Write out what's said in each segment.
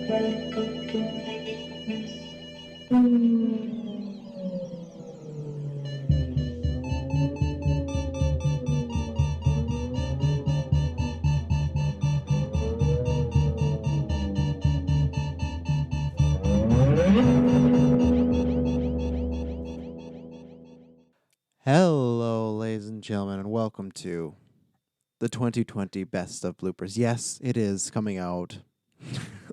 Hello, ladies and gentlemen, and welcome to the 2020 Best of Bloopers. Yes, it is coming out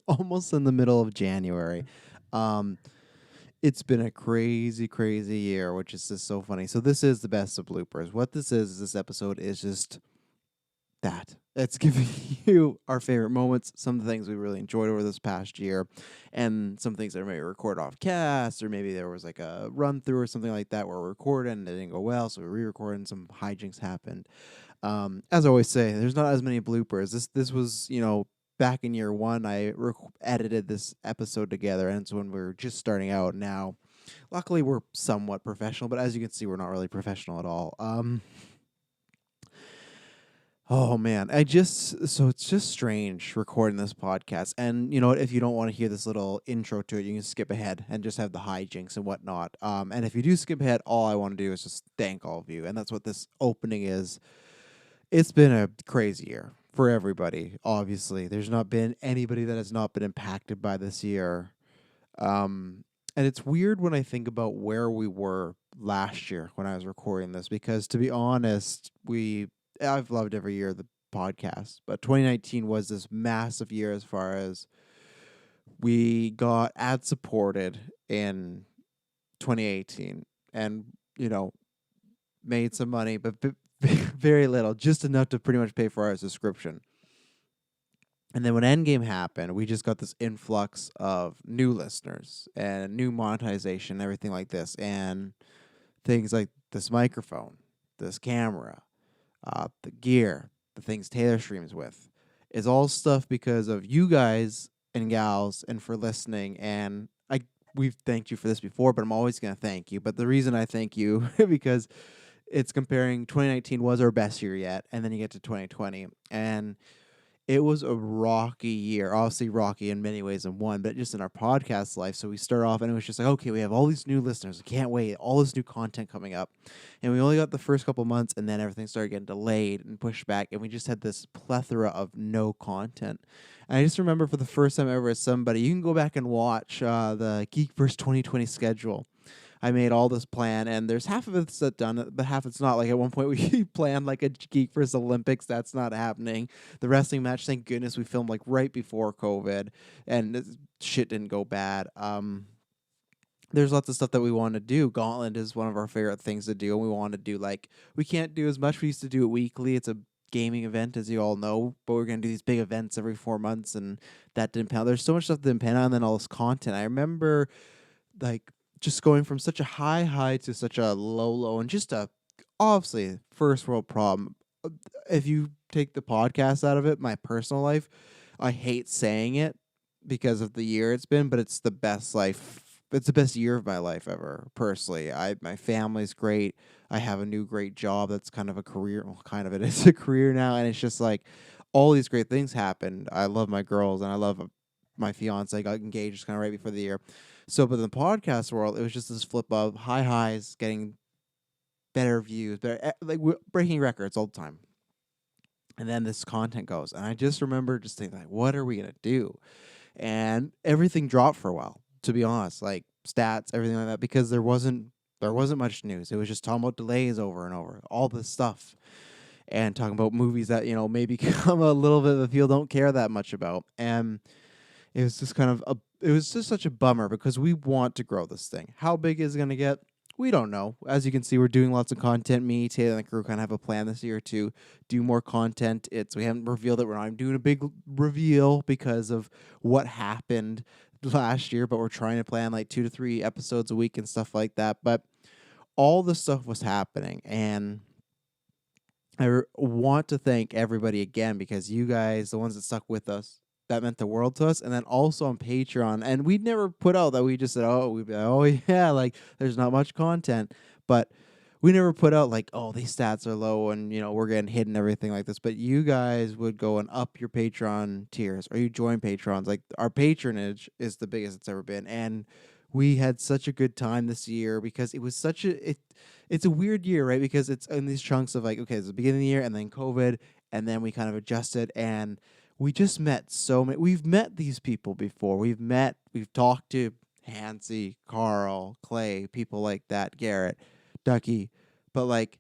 almost in the middle of January. Um, it's been a crazy, crazy year, which is just so funny. So this is the Best of Bloopers. What this episode is just that. It's giving you our favorite moments, some of the things we really enjoyed over this past year, and some things that maybe record off cast, or maybe there was like a run through or something like that where we're recording and it didn't go well, so we re-recorded and some hijinks happened. As I always say, there's not as many bloopers. This was, back in year one, I edited this episode together, and it's when we were just starting out. Now, luckily, we're somewhat professional, but as you can see, we're not really professional at all. Oh man, so it's just strange recording this podcast. And you know what, if you don't want to hear this little intro to it, you can skip ahead and just have the hijinks and whatnot. And if you do skip ahead, all I want to do is just thank all of you. And that's what this opening is. It's been a crazy year for everybody, obviously. There's not been anybody that has not been impacted by this year. And it's weird when I think about where we were last year when I was recording this, because to be honest, I've loved every year of the podcast, but 2019 was this massive year as far as we got ad supported in 2018 and, made some money, but very little, just enough to pretty much pay for our subscription. And then when Endgame happened, we just got this influx of new listeners and new monetization, everything like this, and things like this microphone, this camera, the gear, the things Taylor streams with, is all stuff because of you guys and gals and for listening. And we've thanked you for this before, but I'm always going to thank you. But the reason I thank you because it's comparing 2019 was our best year yet, and then you get to 2020, and it was a rocky year. Obviously rocky in many ways in one, but just in our podcast life. So we start off and it was just like, okay, we have all these new listeners. I can't wait. All this new content coming up. And we only got the first couple months, and then everything started getting delayed and pushed back. And we just had this plethora of no content. And I just remember for the first time ever as somebody, you can go back and watch the GeekVerse 2020 schedule. I made all this plan, and there's half of it's done, but half it's not. Like at one point, we planned like a GeekVerse Olympics. That's not happening. The wrestling match, thank goodness, we filmed like right before COVID, and shit didn't go bad. There's lots of stuff that we want to do. Gauntlet is one of our favorite things to do, and we want to do we can't do as much. We used to do it weekly. It's a gaming event, as you all know, but we're gonna do these big events every 4 months, and that didn't pan out. There's so much stuff that didn't pan out, and then all this content. I remember just going from such a high to such a low, and just obviously first world problem. If you take the podcast out of it, my personal life, I hate saying it because of the year it's been, but it's the best life. It's the best year of my life ever, personally. My family's great. I have a new great job that's kind of a career. Well, kind of it is a career now, and it's just like all these great things happened. I love my girls, and I love my fiance. I got engaged kind of right before the year. So, but in the podcast world, it was just this flip of high highs, getting better views, we're breaking records all the time. And then this content goes, and I just remember just thinking, what are we gonna do? And everything dropped for a while, to be honest, like stats, everything like that, because there wasn't much news. It was just talking about delays over and over, all this stuff, and talking about movies that maybe come a little bit of people don't care that much about, and it was just it was just such a bummer because we want to grow this thing. How big is it going to get? We don't know. As you can see, we're doing lots of content. Me, Taylor, and the crew kind of have a plan this year to do more content. We haven't revealed it. We're not doing a big reveal because of what happened last year, but we're trying to plan 2 to 3 episodes a week and stuff like that. But all this stuff was happening, and I want to thank everybody again, because you guys, the ones that stuck with us, that meant the world to us. And then also on Patreon, and we'd never put out that we just said, oh yeah, there's not much content, but we never put out like, oh, these stats are low and we're getting hit and everything like this. But you guys would go and up your Patreon tiers, or you join Patrons. Like our patronage is the biggest it's ever been, and we had such a good time this year because it was such a it's a weird year, right? Because it's in these chunks of like, okay, it's the beginning of the year and then COVID, and then we kind of adjusted, and we just met so many. We've met these people before. We've talked to Hansi, Carl, Clay, people like that, Garrett, Ducky, but like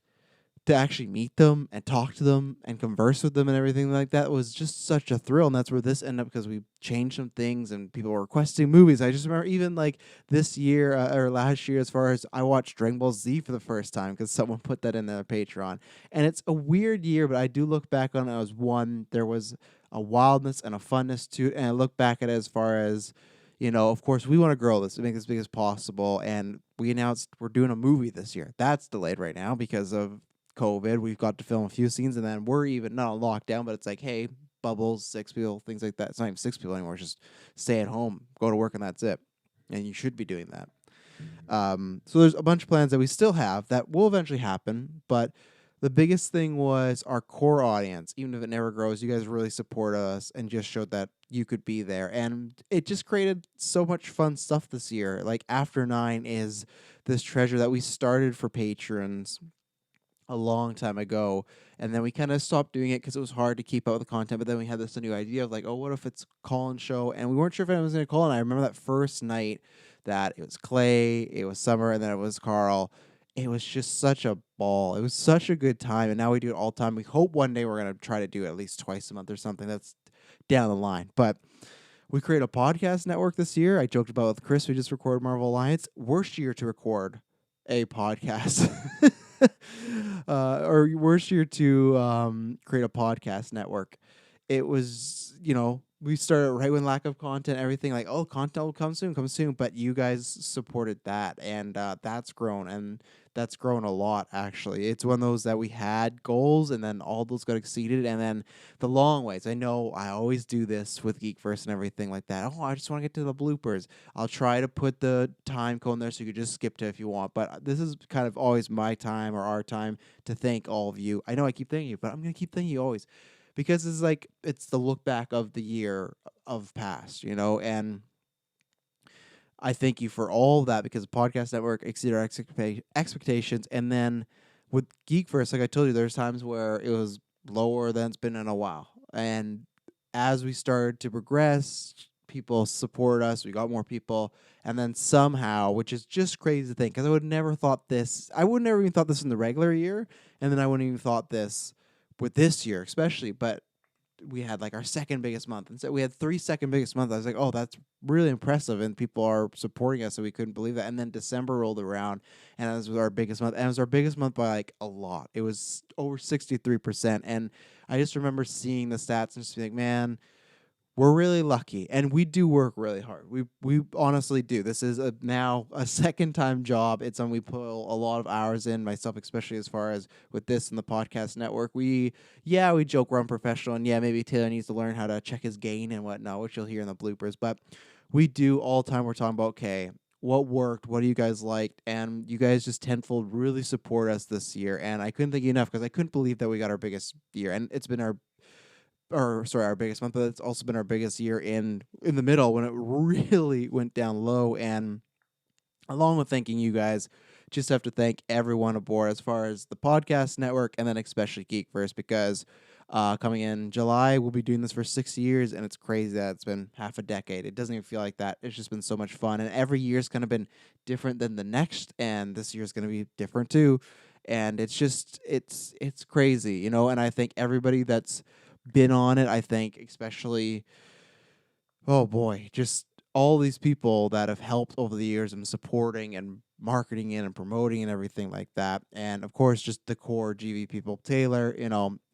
to actually meet them and talk to them and converse with them and everything like that was just such a thrill. And that's where this ended up, because we changed some things and people were requesting movies. I just remember even like this year or last year, as far as I watched Dragon Ball Z for the first time because someone put that in their Patreon. And it's a weird year, but I do look back on it as one. There was a wildness and a funness to it. And I look back at it as far as, of course, we want to grow this to make this big as possible. And we announced we're doing a movie this year. That's delayed right now because of COVID. We've got to film a few scenes, and then we're even not on lockdown, but it's like, hey, bubbles, 6 people, things like that. It's not even 6 people anymore. It's just stay at home, go to work, and that's it. And you should be doing that. So there's a bunch of plans that we still have that will eventually happen, but the biggest thing was our core audience. Even if it never grows, you guys really support us and just showed that you could be there. And it just created so much fun stuff this year. Like After 9 is this treasure that we started for patrons a long time ago, and then we kind of stopped doing it because it was hard to keep up with the content. But then we had this new idea of like, oh, what if it's Colin's show? And we weren't sure if anyone was going to call. And I remember that first night that it was Clay, it was Summer, and then it was Carl. It was just such a ball. It was such a good time, and now we do it all the time. We hope one day we're going to try to do it at least twice a month or something. That's down the line. But we create a podcast network this year. I joked about with Chris. We just recorded Marvel Alliance. Worst year to record a podcast. Or worst year to create a podcast network. It was, we started right when lack of content, everything like, oh, content will come soon. But you guys supported that, and that's grown, and that's grown a lot, actually. It's one of those that we had goals, and then all those got exceeded, and then the long ways. I know I always do this with GeekVerse and everything like that. Oh, I just want to get to the bloopers. I'll try to put the time code in there so you could just skip to it if you want. But this is kind of always my time or our time to thank all of you. I know I keep thanking you, but I'm going to keep thanking you always. Because it's like, it's the look back of the year of past, and I thank you for all of that because the podcast network exceeded our expectations. And then with GeekVerse, like I told you, there's times where it was lower than it's been in a while. And as we started to progress, people support us. We got more people. And then somehow, which is just crazy to think, because I would never thought this. I would never even thought this in the regular year. And then I wouldn't even thought this with this year, especially. But we had like our second biggest month, and so we had 3 second biggest months. I was like, oh, that's really impressive, and people are supporting us, so we couldn't believe that. And then December rolled around, and it was our biggest month, and it was our biggest month by like a lot. It was over 63%, and I just remember seeing the stats and just being like, man, we're really lucky, and we do work really hard. We honestly do. This is now a second time job. It's something we put a lot of hours in, myself especially, as far as with this and the podcast network. We joke we're unprofessional, and maybe Taylor needs to learn how to check his gain and whatnot, which you'll hear in the bloopers. But we do all the time. We're talking about, okay, what worked, what do you guys liked, and you guys just tenfold really support us this year. And I couldn't thank you enough because I couldn't believe that we got our biggest year, and it's been our biggest month, but it's also been our biggest year in the middle when it really went down low. And along with thanking you guys, just have to thank everyone aboard as far as the podcast network, and then especially GeekVerse, because coming in July, we'll be doing this for 6 years, and it's crazy that it's been half a decade. It doesn't even feel like that. It's just been so much fun, and every year's kind of been different than the next, and this year's going to be different too. And it's just, it's crazy, and I think everybody that's been on it, I think especially, oh boy, just all these people that have helped over the years and supporting and marketing it and promoting and everything like that. And of course, just the core GV people. Taylor,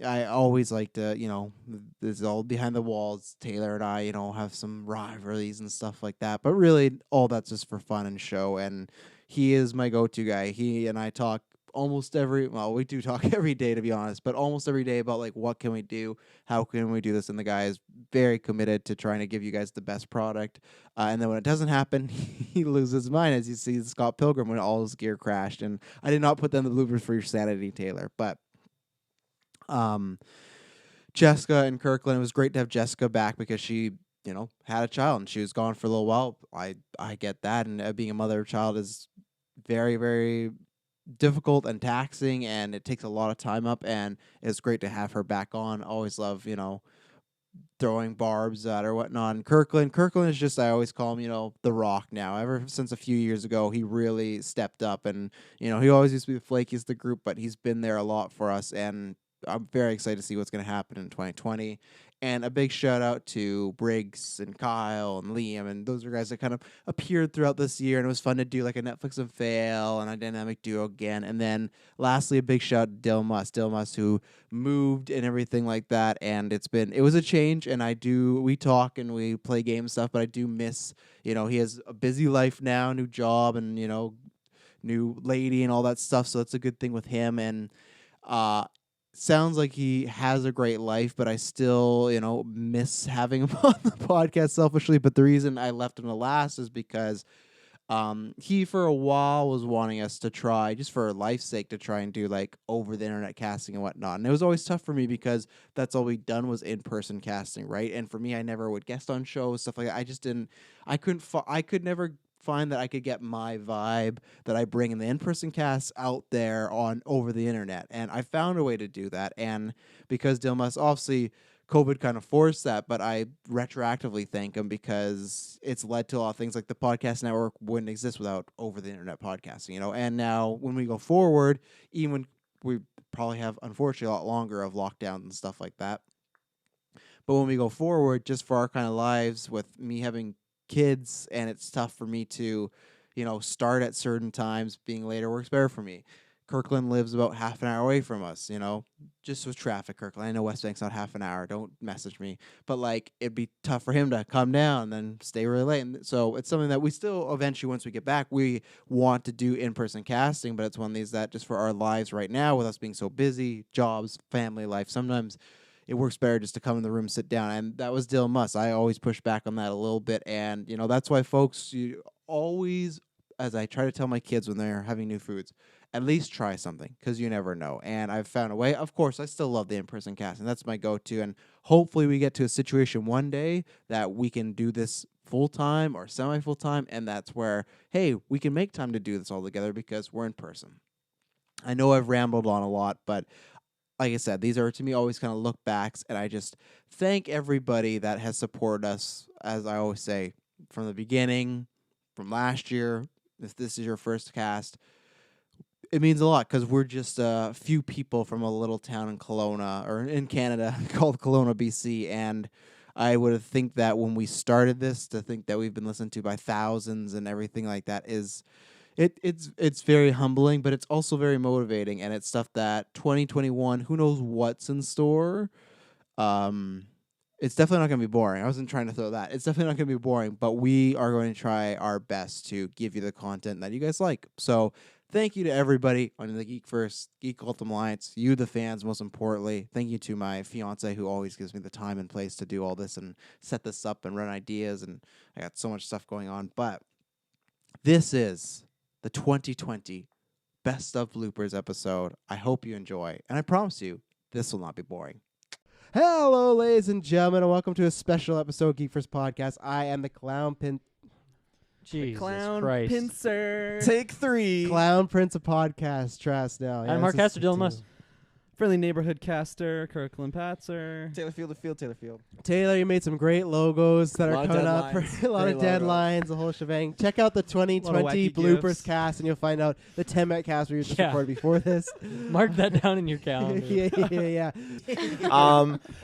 I always like to, this is all behind the walls. Taylor and I, have some rivalries and stuff like that. But really, all that's just for fun and show. And he is my go-to guy. He and I talk almost we do talk every day, to be honest, but almost every day about like what can we do, how can we do this, and the guy is very committed to trying to give you guys the best product. And then when it doesn't happen, he loses his mind, as you see Scott Pilgrim when all his gear crashed. And I did not put them in the bloopers for your sanity, Taylor, but Jessica and Kirkland, it was great to have Jessica back because she, had a child and she was gone for a little while. I get that, and being a mother of a child is very, very difficult and taxing, and it takes a lot of time up, and it's great to have her back on. Always love, throwing barbs at her, whatnot. And Kirkland is just, I always call him, the Rock now. Ever since a few years ago, he really stepped up, and, he always used to be the flakiest of the group, but he's been there a lot for us, and I'm very excited to see what's going to happen in 2020. And a big shout out to Briggs and Kyle and Liam, and those are guys that kind of appeared throughout this year, and it was fun to do like a Netflix and fail and a dynamic duo again. And then lastly, a big shout out to Dylan Musk, who moved and everything like that. And it was a change, and we talk and we play game stuff, but I do miss, he has a busy life now, new job, and new lady and all that stuff. So it's a good thing with him. And sounds like he has a great life, but I still, miss having him on the podcast selfishly. But the reason I left him to last is because he, for a while, was wanting us to try, just for life's sake, to try and do like over the internet casting and whatnot. And it was always tough for me because that's all we'd done was in-person casting, right? And for me, I never would guest on shows, stuff like that. I could never find that I could get my vibe that I bring in the in-person cast out there on over the internet. And I found a way to do that. And because Dilmas, obviously COVID kind of forced that, but I retroactively thank him because it's led to a lot of things, like the podcast network wouldn't exist without over the internet podcasting, And now when we go forward, even when we probably have, unfortunately, a lot longer of lockdowns and stuff like that. But when we go forward, just for our kind of lives, with me having kids, and it's tough for me to, start at certain times, being later works better for me. Kirkland lives about half an hour away from us, just with traffic. Kirkland, I know West Bank's not half an hour, don't message me, but like it'd be tough for him to come down and then stay really late. And so it's something that we still eventually, once we get back, we want to do in-person casting, but it's one of these that just for our lives right now, with us being so busy, jobs, family life, sometimes it works better just to come in the room, sit down. And that was Dylan Musk. I always push back on that a little bit. And, that's why, folks, you always, as I try to tell my kids when they're having new foods, at least try something, because you never know. And I've found a way. Of course, I still love the in-person casting. That's my go-to. And hopefully we get to a situation one day that we can do this full-time or semi-full-time. And that's where, hey, we can make time to do this all together because we're in person. I know I've rambled on a lot, but like I said, these are, to me, always kind of look backs, and I just thank everybody that has supported us, as I always say, from the beginning, from last year. If this is your first cast, it means a lot, because we're just a few people from a little town in Kelowna, or in Canada, called Kelowna, BC, and I would think that when we started this, to think that we've been listened to by thousands and everything like that is... It's very humbling, but it's also very motivating, and it's stuff that 2021, who knows what's in store. It's definitely not going to be boring. I wasn't trying to throw that. It's definitely not going to be boring, but we are going to try our best to give you the content that you guys like. So thank you to everybody on the GeekVerse, Geek Ultimate Alliance, you the fans, most importantly. Thank you to my fiance, who always gives me the time and place to do all this and set this up and run ideas, and I got so much stuff going on. But this is the 2020 Best of Bloopers episode. I hope you enjoy, and I promise you, this will not be boring. Hello, ladies and gentlemen, and welcome to a special episode of GeekVerse Podcast. I am the Clown Jesus Clown Christ. Pincer. Take 3. Clown Prince of Podcast, Trask now. I'm Mark Caster, Dylan Musk. Friendly neighborhood caster, Kirkland Patzer. Taylor Field. Taylor, you made some great logos that are coming up for a lot of deadlines, the whole shebang. Check out the 2020 Bloopers gifts. cast, and you'll find out the 10-minute cast we just recorded before this. Mark that down in your calendar. yeah.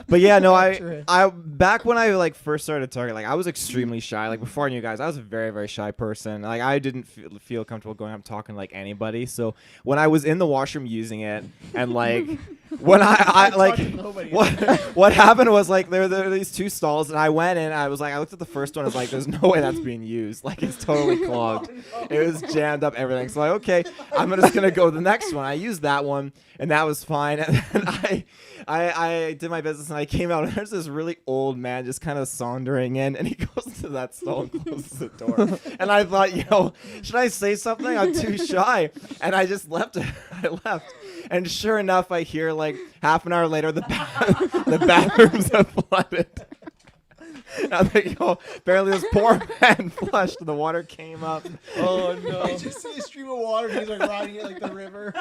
But yeah, no, I back when I first started talking, I was extremely shy. Before I knew you guys, I was a very, very shy person. I didn't feel comfortable going up and talking to anybody. So when I was in the washroom using it, and when I like Talking to nobody. what happened was like there were these two stalls, and I went in. I looked at the first one. I was like, "There's no way that's being used. Like it's totally clogged. It was jammed up everything." So like, okay, I'm just gonna go to the next one. I used that one, and that was fine. And then I did my business, and I came out, and there's this really old man just kind of sauntering in, and he goes to that stall and closes the door. And I thought, should I say something? I'm too shy, and I just left it. I left. And sure enough, I hear like half an hour later the bathrooms have flooded. And I'm like, apparently this poor man flushed and the water came up. Oh no! I just see a stream of water. And he's like riding it like the river.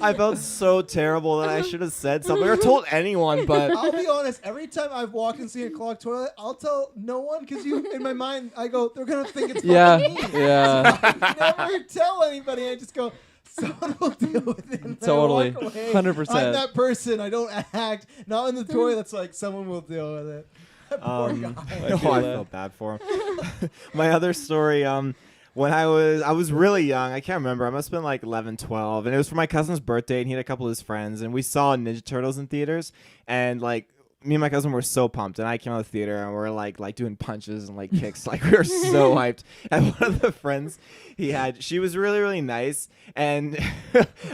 I felt so terrible that I should have said something or told anyone. But I'll be honest. Every time I've walked and seen a clogged toilet, I'll tell no one because in my mind I go, they're gonna think it's Yeah, fucking me. yeah. So I never tell anybody. I just go. Someone will deal with it. And Totally. I walk away. 100%. I'm that person. I don't act. Not in the toilets. Like someone will deal with it. That poor guy. I felt bad for him. My other story, when I was really young, I can't remember. I must have been like 11, 12, and it was for my cousin's birthday, and he had a couple of his friends, and we saw Ninja Turtles in theaters, and like me and my cousin were so pumped, and I came out of the theater and we're like doing punches and like kicks, like we were so hyped. And one of the friends he had, she was really, really nice, and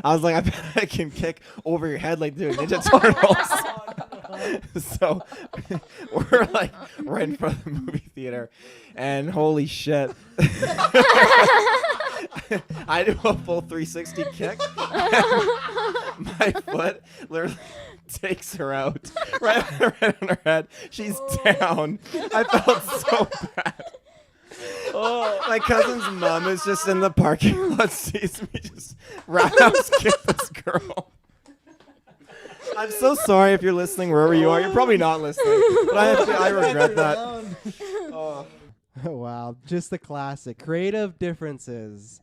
I was like, I bet I can kick over your head like doing Ninja Turtles. So we're like right in front of the movie theater, and holy shit, I do a full 360 kick. My foot literally takes her out right on her head. She's down. I felt so bad. Oh, my cousin's mom is just in the parking lot, sees me just roundhouse kick this girl. I'm so sorry if you're listening wherever you are. You're probably not listening, but I regret that. Oh. Wow, just the classic creative differences.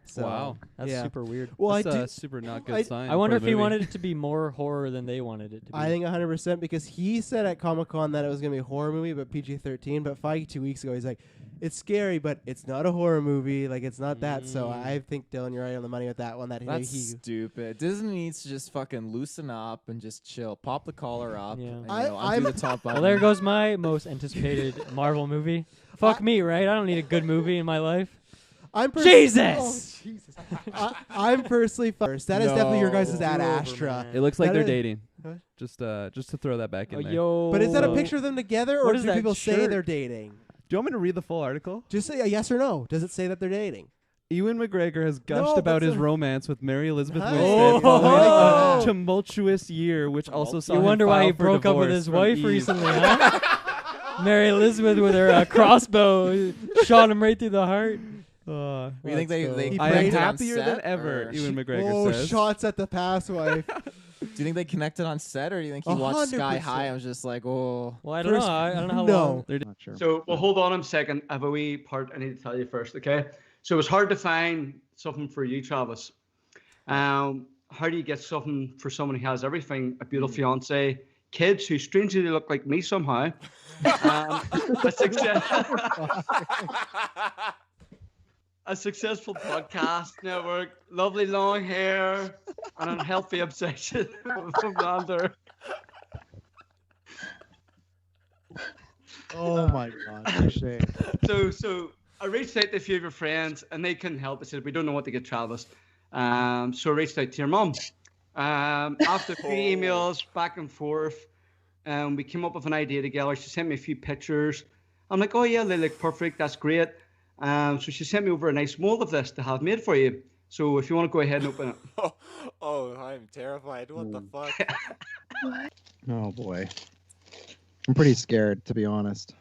So, Wow, that's yeah. super weird. Well, That's I a do- super not good I- sign. I wonder for if the he movie. wanted it to be more horror than they wanted it to be. I think 100% because he said at Comic-Con that it was going to be a horror movie, but PG-13. But 2 weeks ago, he's like, it's scary, but it's not a horror movie. Like, it's not that. So I think, Dylan, you're right on the money with that one. That That's he stupid. Disney needs to just fucking loosen up and just chill. Pop the collar up. Yeah. And, I'm- undo the top button. Well, there goes my most anticipated Marvel movie. Fuck me, right? I don't need a good movie in my life. I'm Jesus! Oh, Jesus. I'm personally first. That is definitely your guys' No. Ad Over, Astra. man. It looks like That they're is- dating. What? Just to throw that back in Oh, there. yo. But is that a So- picture of them together, or What is do that people say shirt? they're dating? Do you want me to read the full article? Just say a yes or no. Does it say that they're dating? Ewan McGregor has gushed No, about but his some- romance with Mary Elizabeth Hi. Winstead Oh. following Oh. a tumultuous year, which also saw You him wonder why file he for broke up with divorce his from wife Eve. recently, huh? Mary Elizabeth with her crossbow shot him right through the heart. You think they He I am prayed on happier than set, ever, or- Ewan McGregor Oh, says. shots at the past wife. Do you think they connected on set, or do you think he watched Sky 100%. High and was just like, oh? Well, I don't First- know. I don't know how no. long. They're Not sure. So, well, hold on a second. I have a wee part I need to tell you first, okay? So it was hard to find something for you, Travis. How do you get something for someone who has everything? A beautiful fiance, kids who strangely look like me somehow. A successful podcast network, lovely long hair, and an unhealthy obsession with Lander. Oh my god, shame. So I reached out to a few of your friends, and they couldn't help. They said, we don't know what to get Travis. So I reached out to your mum. After a few emails back and forth, we came up with an idea together. She sent me a few pictures. I'm like, oh yeah, they look perfect. That's great. So she sent me over a nice mold of this to have made for you. So if you want to go ahead and open it. Oh, I'm terrified. What the fuck? Oh boy. I'm pretty scared, to be honest.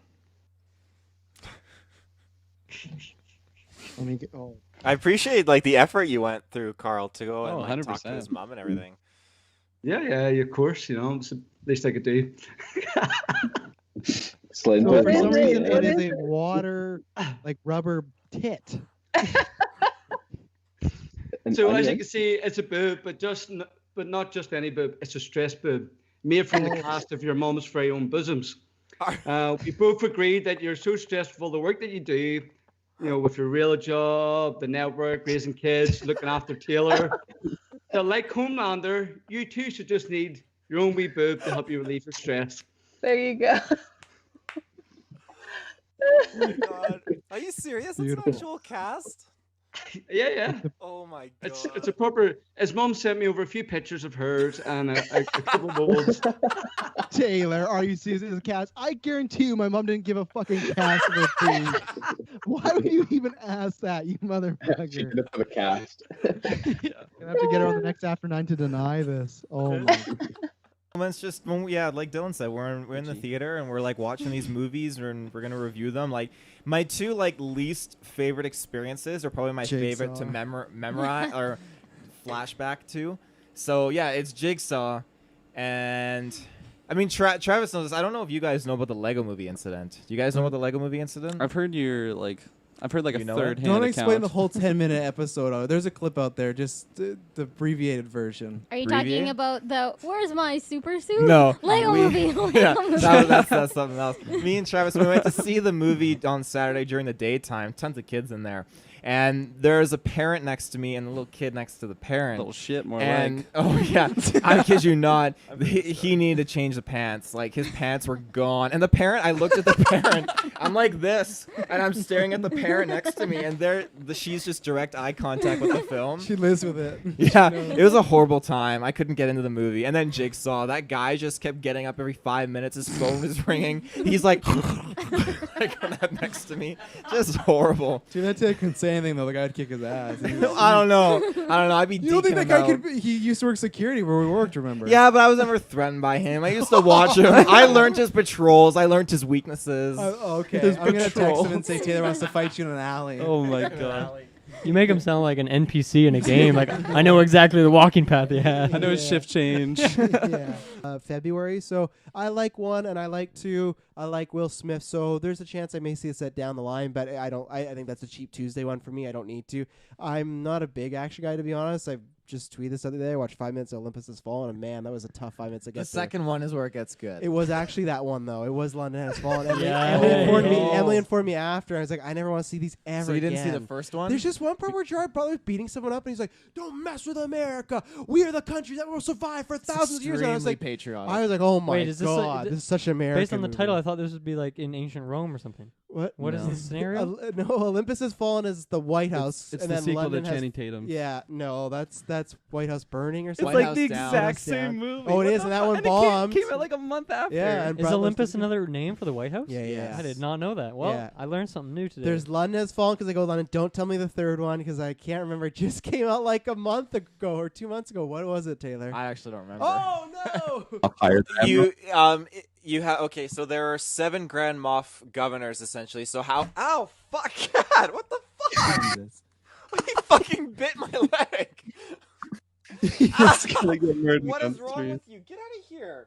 Let me get. Oh. I appreciate like the effort you went through, Carl, to go and Oh, like, talk to 100%. his mom and everything. Yeah, of course. You know, it's the least I could do. So What for is some it? reason, What it is is a water, like rubber tit. So as you can see, it's a boob, but not just any boob. It's a stress boob made from the cast of your mom's very own bosoms. We both agreed that you're so stressful, the work that you do, you know, with your real job, the network, raising kids, looking after Taylor, So like Homelander, you too should just need your own wee boob to help you relieve your stress. There you go. Oh my god. Are you serious? That's an Beautiful. actual cast? Yeah. Oh my god. It's a proper. His mom sent me over a few pictures of hers and a couple of molds. Taylor, are you serious? It's a cast. I guarantee you, my mom didn't give a fucking cast of a thing. Why would you even ask that, you She motherfucker? did it for the cast. Gonna have to get her on the next After 9 to deny this. Oh my god. Moments just when like Dylan said, we're in the theater and we're like watching these movies and we're gonna review them. Like my two like least favorite experiences are probably my favorite to memorize or flashback to. So yeah, it's Jigsaw, and I mean Travis knows this. I don't know if you guys know about the Lego Movie incident. Do you guys know about the Lego Movie incident? I've heard like You a know it? third-hand Don't account. explain the whole 10-minute episode of it. There's a clip out there, just the abbreviated version. Are you Abbreviate? talking about the "Where's my super suit"? No, Lego movie. Yeah, Lego movie. that's something else. Me and Travis, we went to see the movie on Saturday during the daytime. Tons of kids in there, and there's a parent next to me and a little kid next to the parent. Little shit, more And like. oh yeah, I kid you not, he needed to change the pants. Like his pants were gone, and the parent. I looked at the parent. I'm like this, and I'm staring at the parent next to me, and she's just direct eye contact with the film. She lives with it. Yeah, it was a horrible time. I couldn't get into the movie. And then Jigsaw, that guy just kept getting up every 5 minutes. His phone was ringing. He's like, like on that next to me. Just horrible. Dude, that kid couldn't say anything though. The guy would kick his ass. I don't know. I'd be. You don't think deking that guy him out. could? He used to work security where we worked. Remember? Yeah, but I was never threatened by him. I used to watch him. I learned his patrols. I learned his weaknesses. Okay. His I'm gonna text patrol. him and say Taylor wants to fight you in an alley. Oh my god. You make him sound like an NPC in a game. Like, I know exactly the walking path you had. I know his shift change. Yeah. February. So I like 1 and I like 2. I like Will Smith. So there's a chance I may see a set down the line, but I don't. I think that's a cheap Tuesday one for me. I don't need to. I'm not a big action guy, to be honest. I just tweeted this other day. I watched 5 minutes of Olympus Has Fallen, and man, that was a tough 5 minutes to get The through. second one is where it gets good. It was actually that one though. It was London Has Fallen. Emily, Yeah. Emily informed me after. I was like, I never want to see these ever. So you didn't see the again. first one? There's just one part where Gerard Butler's beating someone up, and he's like, "Don't mess with America. We are the country that will survive for thousands of years." And I was like, patriotic. I was like, "Oh my Wait, is this god, this is such an American." Based on the movie. title, I thought this would be like in ancient Rome or something. What? What is No. the scenario? No, Olympus Has Fallen is the White House, It's and the then sequel London to has. Channing Tatum. Yeah, no, that's White House Burning or It's something. White like House the Down. exact House same Down. movie. Oh, it What is, the and that fuck? one it bombed. Came out like a month after. Yeah, and Is Brett Olympus Liston- another name for the White House? Yeah, yeah. I did not know that. Well, Yeah. I learned something new today. There's London Has Fallen because I go London. Don't tell me the third one because I can't remember. It just came out like a month ago or 2 months ago. What was it, Taylor? I actually don't remember. Oh no! I'll hire them. You have okay. So there are 7 Grand Moff governors essentially. So how? Ow! Fuck! God! What the fuck? He fucking bit my leg. He's gonna get murdered What on is wrong stream. with you? Get out of here!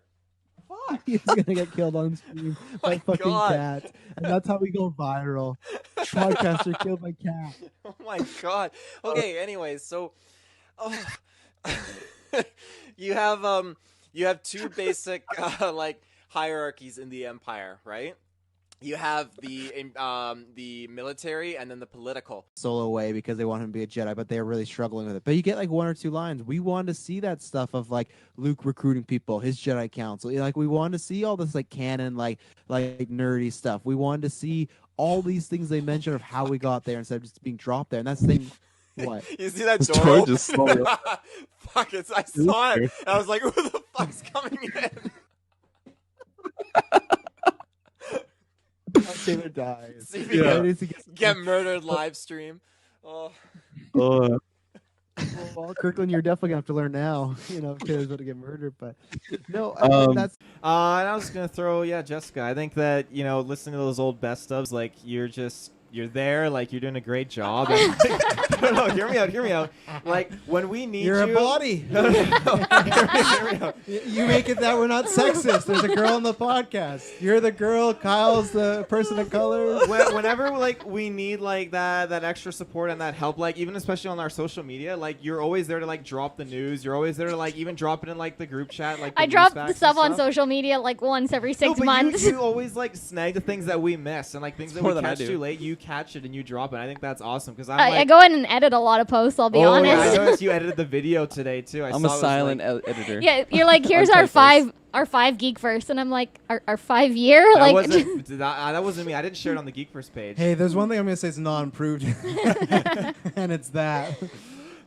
Fuck! He's gonna get killed on stream by My a fucking God. cat, and that's how we go viral. Podcaster killed by cat. Oh my god. Okay. Anyways, so, you have 2 basic like hierarchies in the empire, right? You have the military and then the political. Solo way because they want him to be a Jedi, but they're really struggling with it. But you get like 1 or 2 lines. We wanted to see that stuff of like Luke recruiting people, his Jedi Council. Like we wanted to see all this like canon, like nerdy stuff. We wanted to see all these things they mentioned of how we got there instead of just being dropped there. And that's the thing. What? You see that This door? door just slowly- Fuck it! I saw it. And I was like, "Who the fuck's coming in?" Taylor dies. See, Yeah. get murdered live stream. Oh. Well, Kirkland, you're definitely gonna have to learn now. You know, if Taylor's going to get murdered. But no, that's And I was gonna throw Jessica. I think that listening to those old best ofs, like you're there, like you're doing a great job. And, no, hear me out. Like when we need You're you. a body. No, hear me out. You make it that we're not sexist. There's a girl on the podcast. You're the girl. Kyle's the person of color. Whenever like we need like that extra support and that help, like even especially on our social media, like you're always there to like drop the news. You're always there to like even drop it in like the group chat. Like I the drop news facts the and stuff on social media like once every 6 No, but months. You always like snag the things that we miss and like things that more we than I catch do. too late. You catch it and you drop it. I think that's awesome because I'm I like, go in and edit a lot of posts. I'll be oh honest. yeah, I noticed you edited the video today too. I'm a silent editor. Yeah, you're like, here's our five GeekVerse, and I'm like, our 5 year, That like, wasn't that wasn't me. I didn't share it on the GeekVerse page. Hey, there's one thing I'm gonna say is non-proved, and it's that.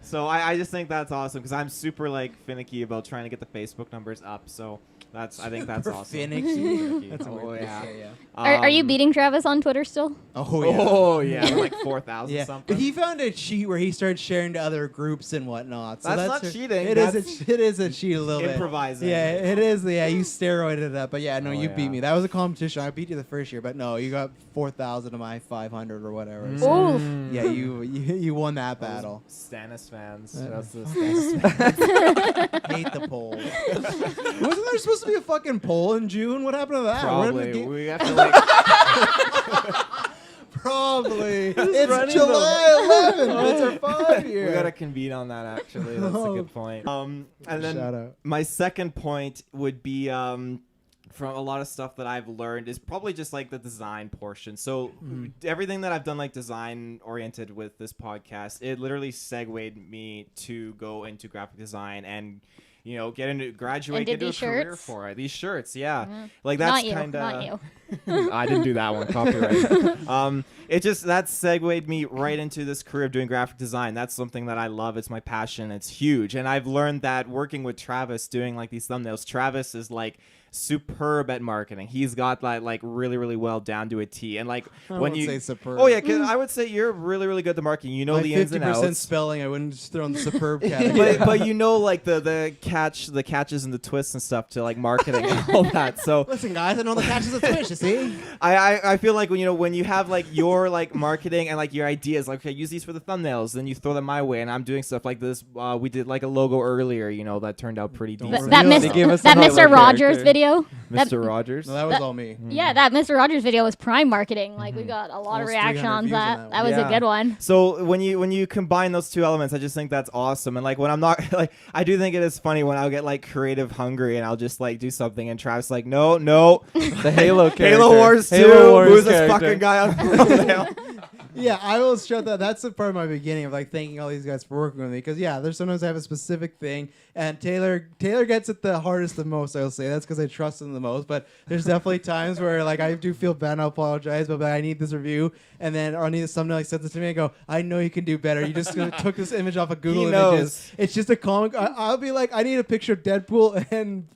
So I just think that's awesome because I'm super like finicky about trying to get the Facebook numbers up. So I think that's awesome. Finicky. That's yeah. are you beating Travis on Twitter still? Oh yeah. Oh yeah, like 4,000 Yeah, something. but he found a cheat where he started sharing to other groups and whatnot. So That's not cheating. It is a cheat a little bit. Improvising. Yeah, it is. Yeah, you steroided it up. But yeah, no, Oh, you yeah. beat me. That was a competition. I beat you the first year, but no, you got 4,000 of my 500 or whatever. Mm. So, Ooh. yeah, you won that Those battle. Stannis fans. Uh, That's the Stannis fans. Hate the poll. Wasn't there supposed to be a fucking poll in June? What happened to that? Where did Probably. it We have to like. Probably. It's July 11th. It's our 5 year. We gotta convene on that. Actually, that's a good point. And then Shout out. my second point would be from a lot of stuff that I've learned is probably just like the design portion. So everything that I've done like design oriented with this podcast, it literally segued me to go into graphic design and get into graduate, And did get into a these career shirts? for it. These shirts, yeah. Mhm. Like that's Not you. kind Not of. you. I didn't do that one. Copyright. It just that segued me right into this career of doing graphic design. That's something that I love. It's my passion. It's huge, and I've learned that working with Travis, doing like these thumbnails. Travis is like superb at marketing. He's got that like really, really well down to a T. And like I when won't you say superb. oh yeah, 'cause I would say you're really, really good at marketing. You know Like the ins and 50% outs. spelling, I wouldn't just throw in the superb category. but you know like the catches and the twists and stuff to like marketing and all that. So Listen, guys, I know the catches of Twitch, you see? I feel like when you have like your like marketing and like your ideas, like okay, use these for the thumbnails, then you throw them my way, and I'm doing stuff like this. We did like a logo earlier, that turned out pretty decent. That They gave us that the Mr. Halo Rogers character. video. Mr. Rogers. No, that was all me. Yeah, that Mr. Rogers video was prime marketing. Like we got a lot of Almost reaction 300 on views on that. that That one. was Yeah. a good one. So when you combine those two elements, I just think that's awesome. And like when I'm not like, I do think it is funny when I'll get like creative hungry and I'll just like do something and Travis like no The Halo character. Halo Wars 2. Halo Wars Who's this character. fucking guy on the thumbnail? Yeah, I will show that. That's the part of my beginning of like thanking all these guys for working with me. Because yeah, there's sometimes I have a specific thing, and Taylor gets it the hardest the most. I will say that's because I trust him the most. But there's definitely times where like I do feel bad and I apologize, but I need this review, and then or I need this thumbnail. He sends it to me. I go, I know you can do better. You just took this image off of Google He Images. knows. It's just a comic. I'll be like, I need a picture of Deadpool and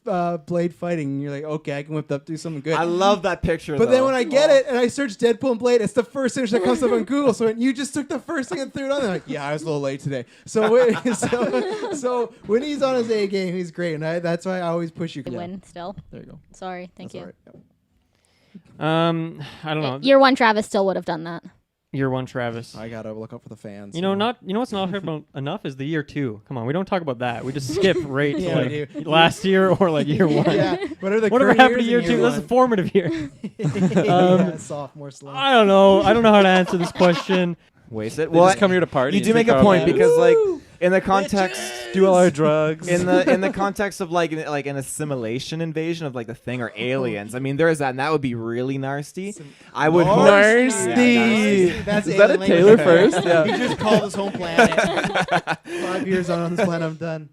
Blade fighting. And you're like, okay, I can whip up, do something good. I love that picture. But then though. when I get it and I search Deadpool and Blade, it's the first image that comes up on Google. So you just took the first thing and threw it on there. Like, yeah, I was a little late today. So so when he's on his A game, he's great, and that's why I always push you. Good win still. There you go. Sorry. Thank That's you. all right. Yep. I don't know. Year one Travis still would have done that. Year one, Travis. I gotta look up for the fans. You know what's not heard about enough is the year two. Come on, we don't talk about that. We just skip right to Yeah, we like last year or like year one. Yeah. What are the Whatever careers happened to in year two? That's a one? formative year. Yeah, sophomore slump. I don't know. I don't know how to answer this question. waste it. They just come here to party. You and do drink make a our point booze. because like in the context. do all our drugs. In the context of like an assimilation invasion of like the thing or aliens, I mean there is that, and that would be really nasty. I would hope. Nasty. That's Is that a alien Taylor language. first? Yeah. He just called his home planet. 5 years on this planet, I'm done.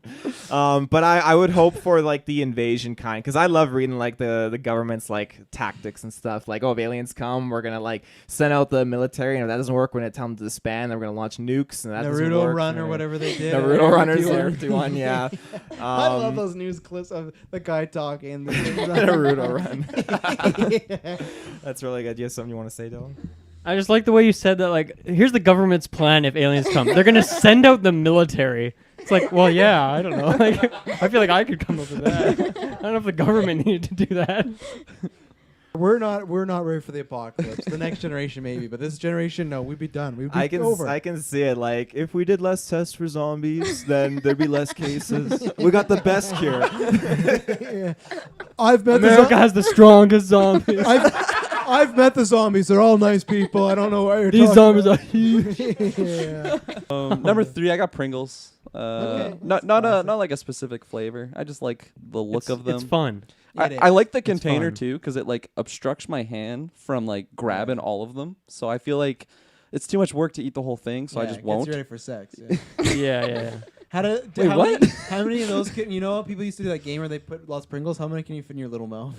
But I would hope for like the invasion kind, because I love reading like the government's like tactics and stuff. Like, oh, if aliens come, we're gonna like send out the military, and if that doesn't work, we're gonna tell them to disband. Then we're gonna launch nukes, and that doesn't Naruto work. Run or whatever they did. Naruto Runners Naruto. 021, yeah. I love those news clips of the guy talking. Naruto Run. That's really good. Do you have something you want to say, Dylan? I just like the way you said that. Like, here's the government's plan if aliens come. They're gonna send out the military. It's like, well, yeah, I don't know. Like, I feel like I could come up with that. I don't know if the government needed to do that. We're not ready for the apocalypse. The next generation maybe, but this generation, no, we'd be done. We'd be I can see it. Like, if we did less tests for zombies, then there'd be less cases. We got the best cure. Yeah. I've met America has the strongest zombies. I've met the zombies. They're all nice people. I don't know why you're These talking zombies about. are huge. Yeah. Number 3, I got Pringles. Okay. Not not like a specific flavor. I just like the look of them. It's fun. I like the It's container fun. too because it like obstructs my hand from like grabbing all of them. So I feel like it's too much work to eat the whole thing. So I just Gets won't. you ready for sex. Yeah. Yeah. Wait, what? How many of those can you know? People used to do that game where they put lots of Pringles. How many can you fit in your little mouth?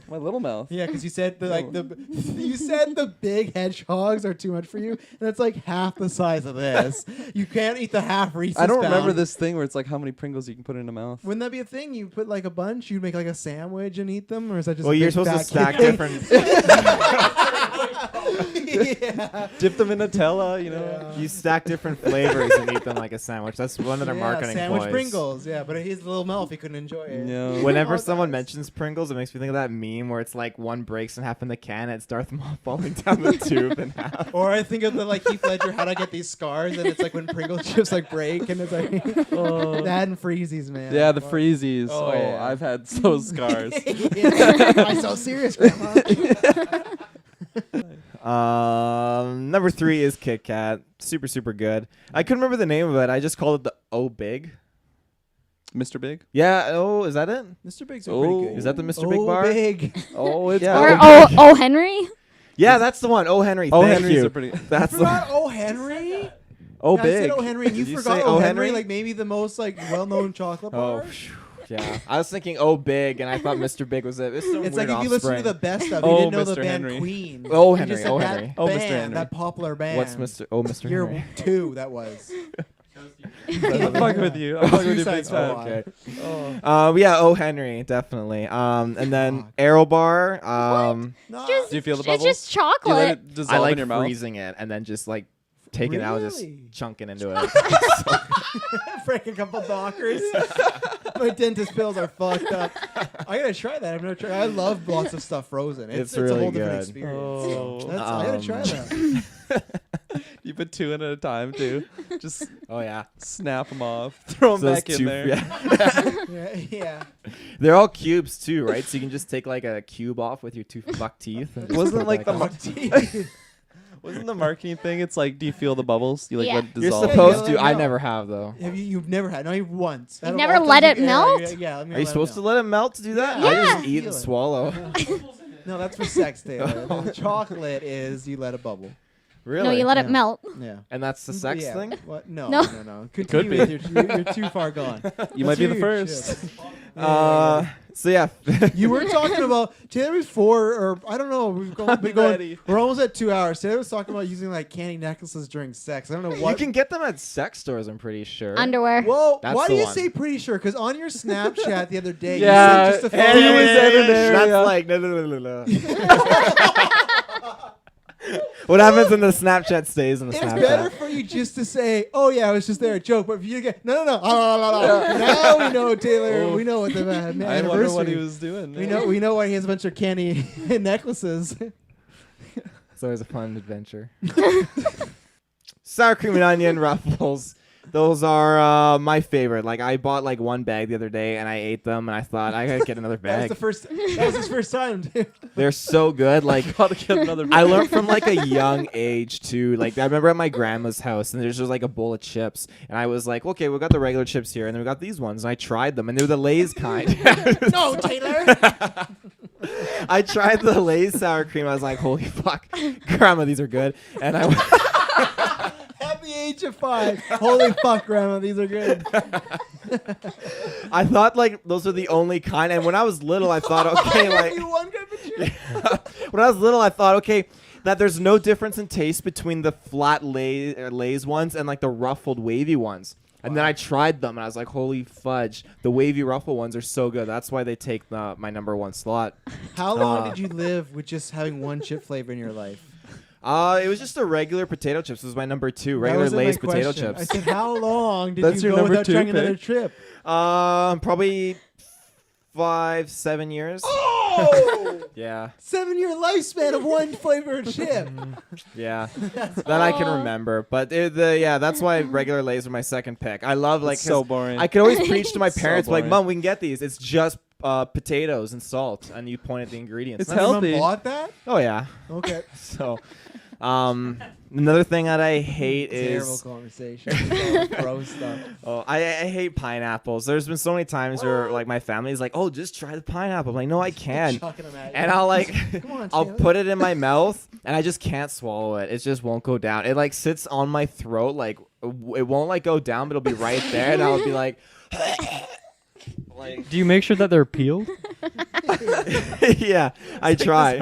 My little mouth. Yeah, because you said you said the big hedgehogs are too much for you, and it's like half the size of this. You can't eat the half Reese's. I don't remember pound. this thing where it's like how many Pringles you can put in a mouth. Wouldn't that be a thing? You put like a bunch. You'd make like a sandwich and eat them, or is that just? Well, a you're big supposed to fat stack kid different. yeah. Dip them in Nutella, you know. You stack different flavors and eat them like a sandwich. That's one of their marketing sandwich ploys. Pringles. Yeah, but his little mouth, he couldn't enjoy it. No. Whenever Oh, someone guys. mentions Pringles, it makes me think of that meme where it's like one breaks in half in the can, and it's Darth Maul falling down the tube in half. Or I think of the like Heath Ledger, how do I get these scars? And it's like when Pringle chips like break, and it's like that and Freezies, man. Yeah, the freezies. Oh, Oh, yeah. I've had those scars. I'm so serious, Grandma. Number 3 is Kit Kat. Super good. I couldn't remember the name of it. I just called it the O Big. Mr. Big? Yeah. Oh, is that it? Mr. Big's pretty good. Is that the Mr. Big bar? Big. Oh, it's Yeah. Or Oh, oh Henry. Yeah, that's the one. O Henry. Oh, Thank Henry's you. a pretty. That's the Forgot O Henry. Oh, Yeah, I Big. said O Henry, and you Did you forgot say O O Henry, Henry? like maybe the most like well-known chocolate bar. Yeah. I was thinking O Big, and I thought Mr. Big was it. It's like if you listen to the best of, you Oh, didn't know the Mr. band Henry. Queen. Oh, You Henry, just said oh, that Henry. Oh, Mr. band, Henry. that popular band. What's Mr. Oh, Mr. Year Henry? 2, that was. I'm fucking with you. I'm fucking with you big Suicide's time. okay. Yeah, O Henry, definitely. And then God. Aero Bar. No. Just, Do you feel the it's bubbles? just Do you let chocolate. it dissolve I like in your mouth? freezing it and then just like taking it out, just Really? chunking into it. Break a couple dockers. My dentist pills are fucked up. I gotta try that. I've never tried. I love lots of stuff frozen. It's a really whole different good. experience. Oh. I gotta try that. You put 2 in at a time too. Just Oh yeah. snap them off, throw them So those back in two- there. yeah. Yeah. They're all cubes too, right? So you can just take like a cube off with your 2 buck teeth. And just Wasn't put like it the back on. Wasn't the marketing thing? It's like, do you feel the bubbles? You like Yeah. let it You're dissolve. supposed Yeah, to. I no. never have though. Have you? You've never had? No, you've once. You've never let it melt? Yeah. Are you supposed to let it melt to do that? Yeah. I just Yeah. eat and swallow. No, that's for sex, Taylor. The chocolate is you let it bubble. Really? No, you let it Yeah. melt. Yeah. And that's the sex Yeah. thing? What? No. No. No. Continue with you're too far gone. You might be the Let's first. hear your shit. So yeah. You were talking about Taylor was 4 or I don't know. We've been going. ready. We're almost at 2 hours. Taylor was talking about using like candy necklaces during sex. I don't know You what. can get them at sex stores, I'm pretty sure. Underwear. Whoa! That's Why the do you one. say pretty sure? Because on your Snapchat the other day, Yeah, you sent just a hey, photo. we said it there, That's yeah. like no. What happens when the Snapchat stays in the It's Snapchat? better for you just to say, "Oh yeah, I was just there, a joke." But if you get no, now we know Taylor. Oh. We know what the man. I wonder what he was doing. We know why he has a bunch of candy necklaces. It's always a fun adventure. Sour cream and onion ruffles. Those are my favorite. Like I bought like 1 bag the other day and I ate them and I thought I gotta get another That was bag. that was his first time. Dude. They're so good. Like Gotta get another. I learned from like a young age too. Like I remember at my grandma's house and there's just like a bowl of chips and I was like, okay, we got the regular chips here and then we got these ones and I tried them and they were the Lay's kind. No, Taylor. I tried the Lay's sour cream. I was like, holy fuck, grandma, these are good. And I At the age of 5, holy fuck, Grandma, these are good. I thought like those are the only kind. And when I was little, I thought, okay, like You one good picture? when I was little, I thought, okay, that there's no difference in taste between the flat Lay's ones and like the ruffled wavy ones. And then I tried them and I was like, holy fudge, the wavy ruffle ones are so good. That's why they take my number 1 slot. How long did you live with just having one chip flavor in your life? It was just a regular potato chips. This was my number 2, That regular wasn't my Lay's potato question. chips. I said, how long did That's you your go number without 2 trying another pick? trip? Probably 5-7 years. Oh! Yeah. 7-year lifespan of one flavored chip. Yeah, that I can remember. But that's why regular Lay's are my second pick. I love like It's so 'cause boring. I could always preach to my So parents like, boring. Mom, we can get these. It's just potatoes and salt, and you point at the ingredients. It's And that's- healthy. Mom bought that? Oh yeah. Okay. So Another thing that I hate Terrible is conversation. Gross stuff. Oh, I hate pineapples. There's been so many times where like my family's like, "Oh, just try the pineapple." I'm like, "No, I can." Chucking 'em at you. And I'll like, Come on, I'll Taylor. put it in my mouth, and I just can't swallow it. It just won't go down. It like sits on my throat, like it won't like go down, but it'll be right there, and I'll be like, like. Do you make sure that they're peeled? Yeah, I try.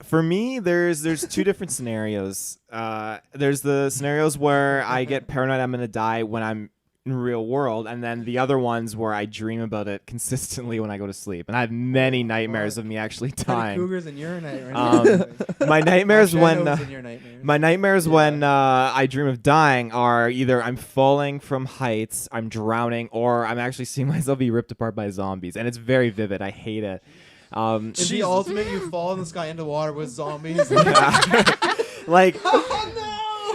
For me, there's two different scenarios. There's the scenarios where I get paranoid I'm gonna die when I'm in real world, and then the other ones where I dream about it consistently when I go to sleep, and I have many nightmares of me actually dying. Cougars in your night right now. My nightmares Actually, I when know it's in your nightmares. my nightmares when I dream of dying are either I'm falling from heights, I'm drowning, or I'm actually seeing myself be ripped apart by zombies, and it's very vivid. I hate it. It's the ultimate. You fall in the sky into water with zombies. Like. Oh, no!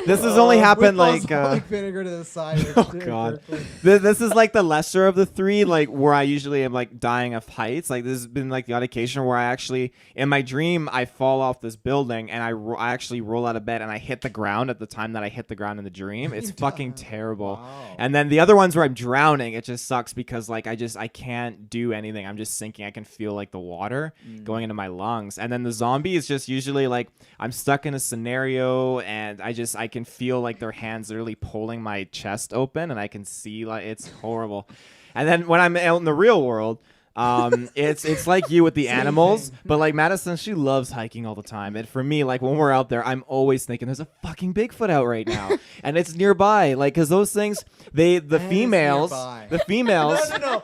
This has only happened with like balsamic vinegar to the side. oh god, this is like the lesser of the three. Like where I usually am like dying of heights. Like this has been like the odd occasion where I actually in my dream I fall off this building and I actually roll out of bed and I hit the ground at the time that I hit the ground in the dream. It's fucking terrible. Wow. And then the other ones where I'm drowning, it just sucks because like I can't do anything. I'm just sinking. I can feel like the water going into my lungs. And then the zombie is just usually like I'm stuck in a scenario and I can feel like their hands literally pulling my chest open and I can see like it's horrible. And then when I'm out in the real world, it's like you with the animals, but like Madison, she loves hiking all the time. And for me, like when we're out there, I'm always thinking there's a fucking Bigfoot out right now, and it's nearby. Like because those things, the females. No.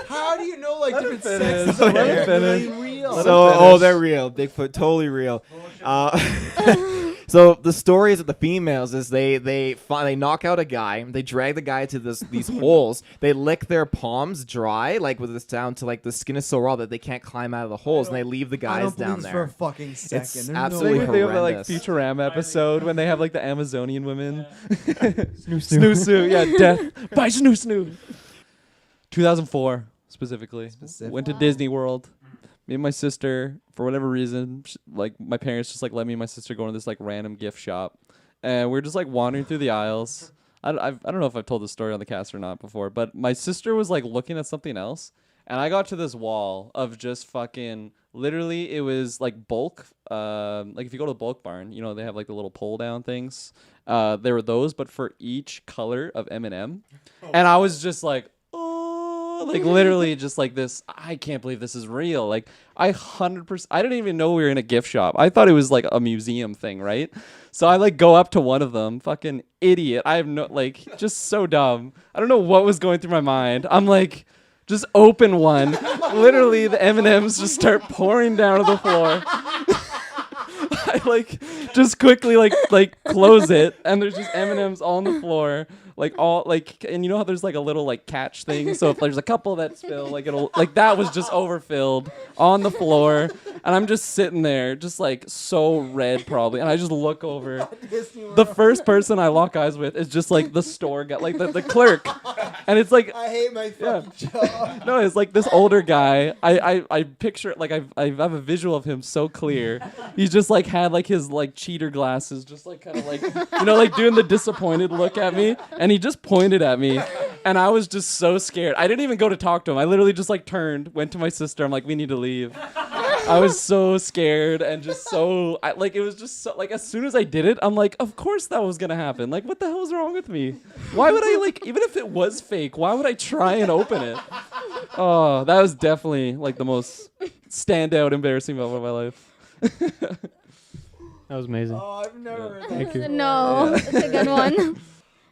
How do you know like different sexes are really real? So they're real. Bigfoot, totally real. So the stories of the females is they knock out a guy, they drag the guy to these holes, they lick their palms dry, like with this down to like the skin is so raw that they can't climb out of the holes, and they leave the guys down there. For a fucking second. It's There's absolutely They have the like horrendous. Futurama episode when they have like the Amazonian women. Snoo. Yeah, death by snoo. 2004 specifically. Went to Disney World. Me and my sister, for whatever reason, like my parents just like let me and my sister go into this like random gift shop, and we're just like wandering through the aisles. I don't know if I've told this story on the cast or not before, but my sister was like looking at something else, and I got to this wall of just fucking literally it was like bulk. Like if you go to the bulk barn, you know they have like the little pull down things. There were those, but for each color of M&M, and I was just like. Like literally just like this, I can't believe this is real. Like I 100%, I didn't even know we were in a gift shop. I thought it was like a museum thing, right? So I like go up to one of them, fucking idiot. I have no, like just so dumb. I don't know what was going through my mind. I'm like, just open one. Literally the M&Ms just start pouring down to the floor. I like just quickly like close it and there's just M&Ms all on the floor. Like all like, and you know how there's like a little like catch thing. So if there's a couple that spill, like it'll like that was just overfilled on the floor, and I'm just sitting there, just like so red probably, and I just look over. The first person I lock eyes with is just like the store guy, like the clerk, and it's like I hate my fucking job. no, it's like this older guy. I picture it like I have a visual of him so clear. He's just like had like his like cheater glasses, just like kind of like you know like doing the disappointed look at me. And he just pointed at me, and I was just so scared. I didn't even go to talk to him. I literally just like turned, went to my sister. I'm like, we need to leave. I was so scared and just so like it was just so like as soon as I did it, I'm like, of course that was gonna happen. Like, what the hell is wrong with me? Why would I like even if it was fake? Why would I try and open it? Oh, that was definitely like the most standout, embarrassing moment of my life. That was amazing. Oh, I've never heard that. Thank you. No, that's a good one.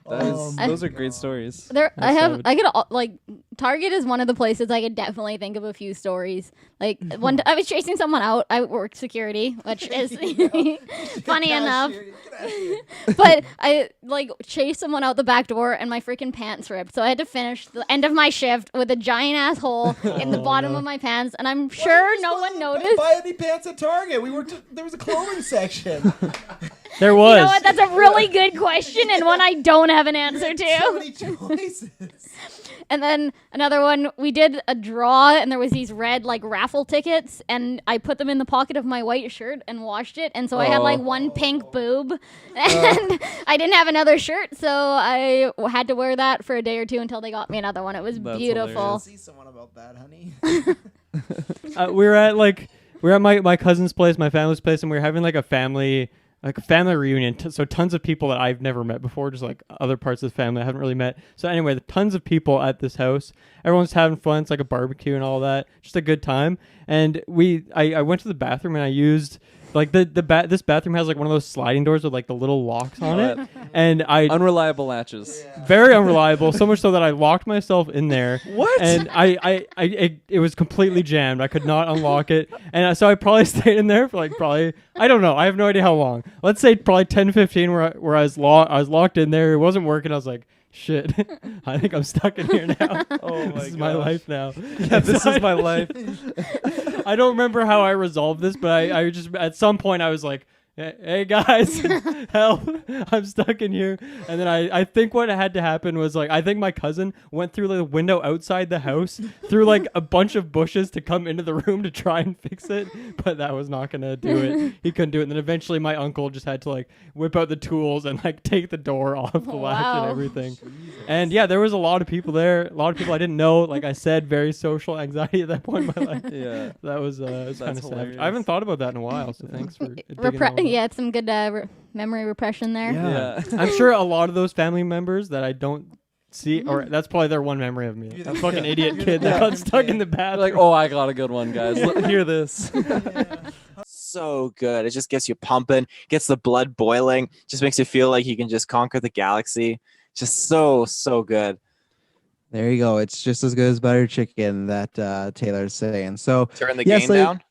Those are great stories. I could like Target is one of the places I could definitely think of a few stories. Like I was chasing someone out. I work security, which is funny enough. But I like chased someone out the back door and my freaking pants ripped. So I had to finish the end of my shift with a giant ass hole in the bottom of my pants, and I'm sure no one noticed. Buy any pants at Target? There was a clothing section. There was. You know what? That's a really good question and one I don't have an answer to. So many choices. And then another one, we did a draw, and there was these red like raffle tickets, and I put them in the pocket of my white shirt and washed it, and so I had like one pink boob, and I didn't have another shirt, so I had to wear that for a day or two until they got me another one. It was beautiful. See someone about that, honey. We were at my cousin's place, my family's place, and we were having like a family reunion. So tons of people that I've never met before, just like other parts of the family I haven't really met. So anyway, the tons of people at this house. Everyone's having fun. It's like a barbecue and all that. Just a good time. And I went to the bathroom and I used like this bathroom has like one of those sliding doors with like the little locks on it. And unreliable latches. Very unreliable. So much so that I locked myself in there. What? And it was completely jammed. I could not unlock it. And so I probably stayed in there for like I don't know. I have no idea how long. Let's say probably 10, 15 where I was locked in there. It wasn't working. I was like, shit, I think I'm stuck in here now. Oh my This is my life now. Yeah, this is my life. I don't remember how I resolved this, but I just at some point I was like, hey guys, help, I'm stuck in here. And then I think what had to happen was like, I think my cousin went through the window outside the house through like a bunch of bushes to come into the room to try and fix it, but that was not gonna do it. He couldn't do it. And then eventually my uncle just had to like whip out the tools and like take the door off the latch and everything. And yeah, there was a lot of people there, a lot of people I didn't know. Like I said, very social anxiety at that point in my life. Yeah, that was kind of sad. I haven't thought about that in a while, so thanks for Yeah, it's some good memory repression there. Yeah. I'm sure a lot of those family members that I don't see, or that's probably their one memory of me. That fucking idiot kid that got stuck in the bathroom. Like, oh, I got a good one, guys. Hear this. So good. It just gets you pumping, gets the blood boiling, just makes you feel like you can just conquer the galaxy. Just so good. There you go. It's just as good as butter chicken that Taylor's saying. So turn the game down.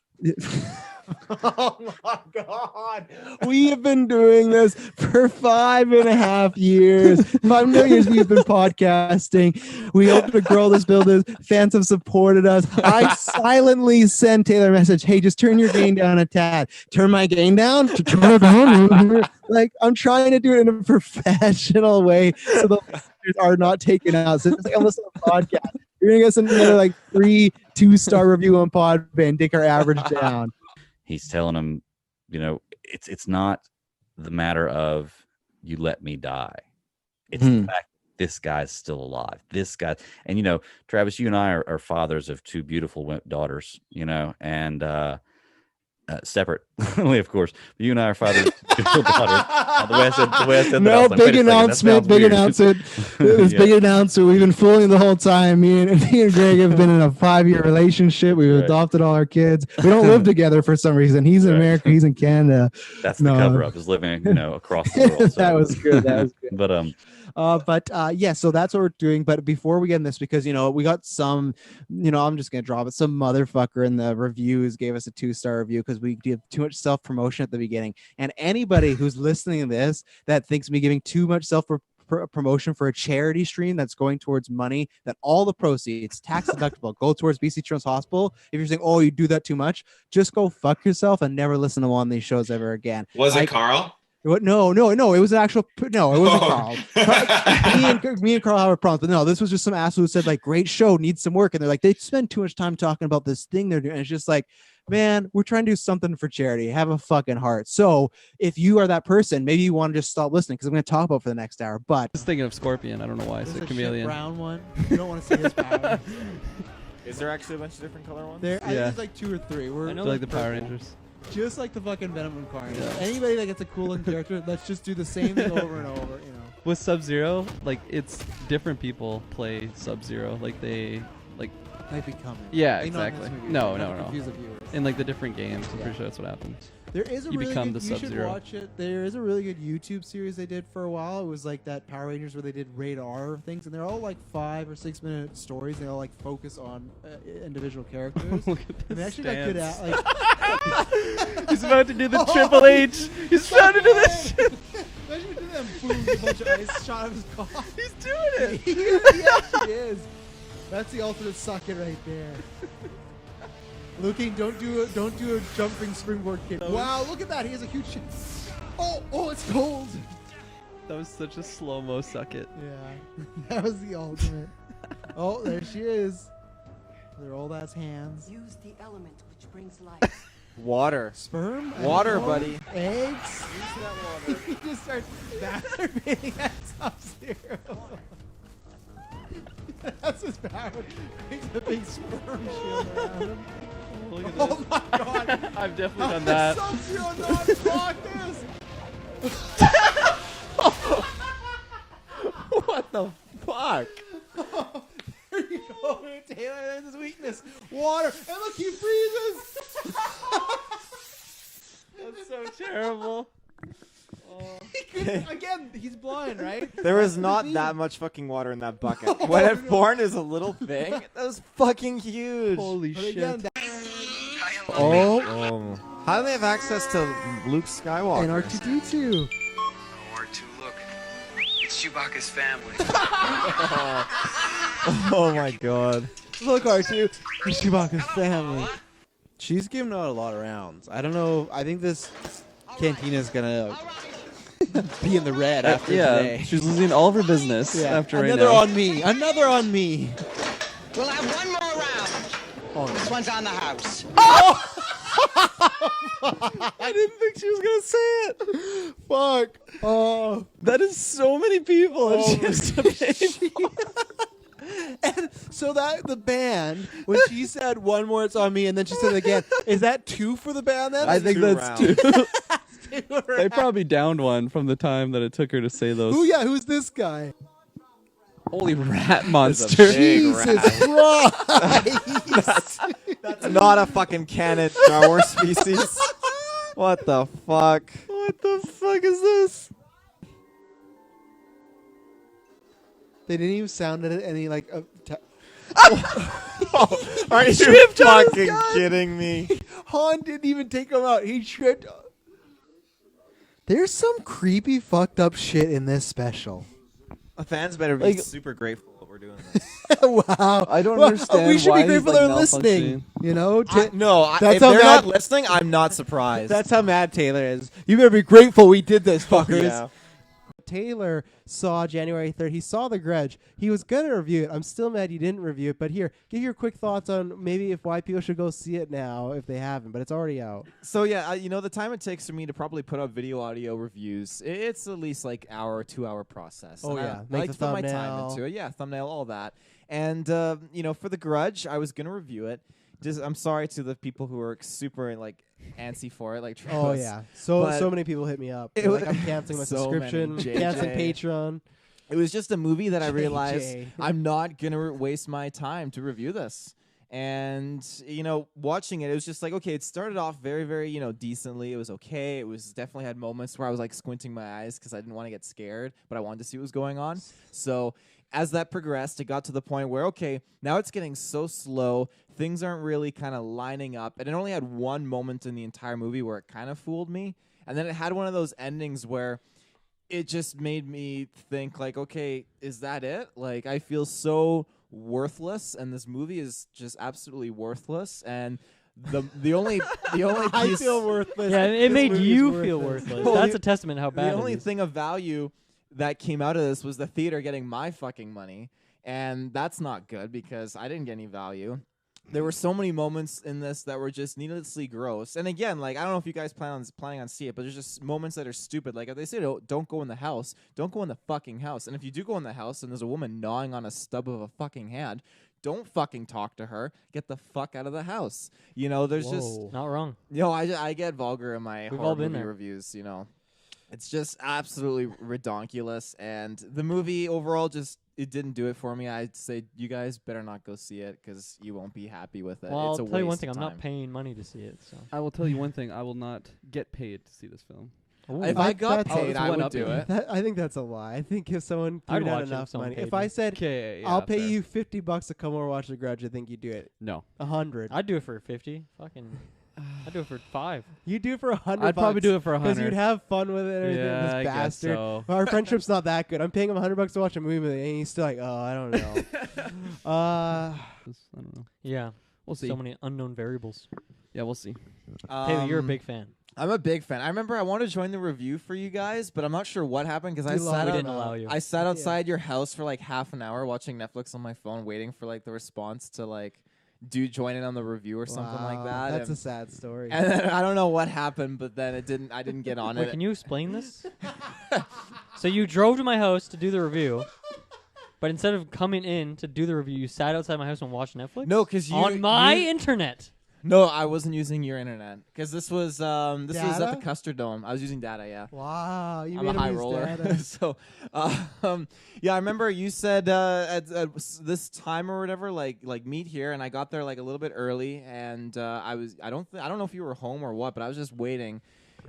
Oh my God. We have been doing this for 5.5 years. 5 years we've been podcasting. We hope to grow this business. Fans have supported us. I silently send Taylor a message. Hey, just turn your gain down a tad. Turn my gain down? Turn it down. Like, I'm trying to do it in a professional way so the listeners are not taken out. So it's like I'm listening to a podcast. You're going to get another like 3 2-star review on Podbean, take our average down. He's telling him, it's not the matter of you let me die. It's the fact this guy's still alive. This guy, and Travis, you and I are fathers of 2 beautiful daughters, and separately, of course. But you and I are fathers of 2 beautiful daughters. The way I said no, that, big announcement. Big announcement. This big announcement. We've been fooling the whole time. Me and Greg have been in a 5-year relationship. We've adopted all our kids. We don't live together for some reason. He's in America. He's in Canada. That's the cover up. Is living, across the world. So. That was good. That was good. But yeah, so that's what we're doing. But before we get in this, because we got some, I'm just gonna drop it. Some motherfucker in the reviews gave us a 2-star review because we did too much self promotion at the beginning. And anybody who's listening to this that thinks me giving too much self promotion for a charity stream that's going towards money, that all the proceeds, tax deductible, go towards BC Children's Hospital. If you're saying, oh, you do that too much, just go fuck yourself and never listen to one of these shows ever again. Was it Carl? What? No. It was an actual. No, it wasn't Carl. Me and Carl have a problem, but no, this was just some asshole who said like, "Great show, needs some work," and they're like, they spend too much time talking about this thing they're doing. And it's just like, man, we're trying to do something for charity. Have a fucking heart. So if you are that person, maybe you want to just stop listening because I'm going to talk about it for the next hour. But I was thinking of Scorpion. I don't know why I said Chameleon. Brown one. You don't want to see his power. Is there actually a bunch of different color ones? I think there's like 2 or 3. I know like the Power Rangers. Just like the fucking Venom and Carnage. Yeah. Anybody that gets a cool looking character, let's just do the same thing over and over, With Sub-Zero, like, it's different people play Sub-Zero. Like, they become it. Yeah, exactly. No. Confuse the viewers. In, like, the different games, I'm pretty sure that's what happens. There is a you really become good, the you Sub-Zero. should watch it. There is a really good YouTube series they did for a while. It was like that Power Rangers where they did rated R things, and they're all like 5 or 6 minute stories. They all like focus on individual characters. Look at and they this actually got good at like. He's about to do the Triple H. He's about to do this shit. Imagine we did that and a bunch of ice shot of his cough. He's doing it. He actually is. That's the ultimate suck it right there. Looking, don't do a jumping springboard kick. Wow, look at that. He has a huge shit. Oh, it's cold. That was such a slow-mo suck it. Yeah, that was the ultimate. Oh, there she is. Their old ass hands. Use the element which brings life. Water. Sperm? Water, animal, buddy. Eggs? He just starts masturbating at Sub-Zero. That's his power. Makes a big sperm shield around him. Look at Oh this. my god. I've definitely How done does that. Sub-Zero not block this? What the fuck? There you go, Taylor. There's his weakness. Water. And look, he freezes. That's so terrible. Again, he's blind, right? There was not that much fucking water in that bucket. What it formed is a little thing. That was fucking huge. Holy But shit. again, Oh. How do they have access to Luke Skywalker? and R2D2. R2, look. It's Chewbacca's family. Oh my god. Look, R2. It's Chewbacca's family. She's giving out a lot of rounds. I don't know. I think this Cantina's gonna be in the red after today. she's losing all of her business after right Another now. on me. Another on me. We'll have one more round. This one's on the house. I didn't think she was gonna say it. Fuck. Oh, That is so many people. And she has to pay. and so that the band when she said one more, it's on me, and then she said it again. Is that two for the band then? I think Two that's rounds. two. They probably downed one from the time that it took her to say those. Who? Yeah, who's this guy? Holy rat monster. Big Jesus rat. Christ. That's not a fucking canon Star Wars species. What the fuck? What the fuck is this? They didn't even sound at it any like. Are you fucking kidding me? Han didn't even take him out. He tripped. There's some creepy, fucked up shit in this special. The fans better be Like- super grateful that we're doing this. Wow. I don't Well, understand We should why be grateful he's, like, they're listening. You know? No, That's if how they're not mad- listening, I'm not surprised. That's how mad Taylor is. You better be grateful we did this, fuckers. yeah. Taylor saw January 3rd. He saw The Grudge. He was going to review it. I'm still mad you didn't review it. But here, give your quick thoughts on maybe why people should go see it now if they haven't. But it's already out. So yeah, you know, the time it takes for me to probably put up video audio reviews, it's at least like hour, 2 hour process. Oh, And yeah. I Make like the to put my time thumbnail. into it. Yeah, thumbnail, all that. And you know, for The Grudge, I was gonna review it. Just I'm sorry to the people who are super like antsy for it, like Oh, Travis. yeah. But So many people hit me up. it They're was- like, I'm canceling my so many, subscription, JJ. canceling Patreon. It was just a movie that I realized JJ. I'm not gonna waste my time to review this. And you know, watching it, it was just like, okay, it started off very, very, you know, decently. It was okay. It was definitely had moments where I was like squinting my eyes because I didn't want to get scared, but I wanted to see what was going on. So as that progressed, it got to the point where, okay, now it's getting so slow. Things aren't really kind of lining up. And it only had one moment in the entire movie where it kind of fooled me. And then it had one of those endings where it just made me think like, okay, is that it? Like, I feel so worthless, and this movie is just absolutely worthless. And the only piece I feel worthless. Yeah, it This made movie is you feel worthless. Well, That's the- a testament how bad the only it is. thing of value that came out of this was the theater getting my fucking money, and that's not good because I didn't get any value. There were so many moments in this that were just needlessly gross. And again, like, I don't know if you guys planning on seeing it, but there's just moments that are stupid. Like if they say don't go in the house, don't go in the fucking house. And if you do go in the house and there's a woman gnawing on a stub of a fucking hand, don't fucking talk to her. Get the fuck out of the house. You know, there's just Not wrong. you know, I get vulgar in my We've horror all been movie there. reviews, you know. It's just absolutely redonkulous, and the movie overall just it didn't do it for me. I'd say you guys better not go see it because you won't be happy with it. Well, it's a I'll tell you one waste thing. of I'm time. not paying money to see it. So I will tell you one thing. I will not get paid to see this film. If I got that's- paid, it's I would one-up do me. it. I think that's a lie. I think if someone threw I'd down watch it if enough someone money, paid if I me. said Okay, I'll pay you $50 to come over watch The Grudge, I think you do it. No. 100. I'd do it for 50. Fucking, I'd do it for 5. You do it for 100. I'd probably do it for because 100. you'd have fun with it. And everything. Yeah, This I guess bastard. so. Our friendship's not that good. I'm paying him $100 to watch a movie with him, and he's still like, oh, I don't know. I don't know. Yeah. We'll see. So many unknown variables. Yeah, we'll see. Taylor, you're a big fan. I'm a big fan. I remember I wanted to join the review for you guys, but I'm not sure what happened because I sat outside your house for like half an hour watching Netflix on my phone, waiting for like the response to like do join in on the review or something like that. That's a sad story. And then I don't know what happened, but then I didn't get on Wait, it. can you explain this? So you drove to my house to do the review, but instead of coming in to do the review, you sat outside my house and watched Netflix? No, because on my internet. No, I wasn't using your internet because this was at the Data? Custard Dome. I was using data. Yeah. Wow, you I'm made a him high use roller. data. So, yeah, I remember you said at this time or whatever, like meet here, and I got there like a little bit early, and I don't know if you were home or what, but I was just waiting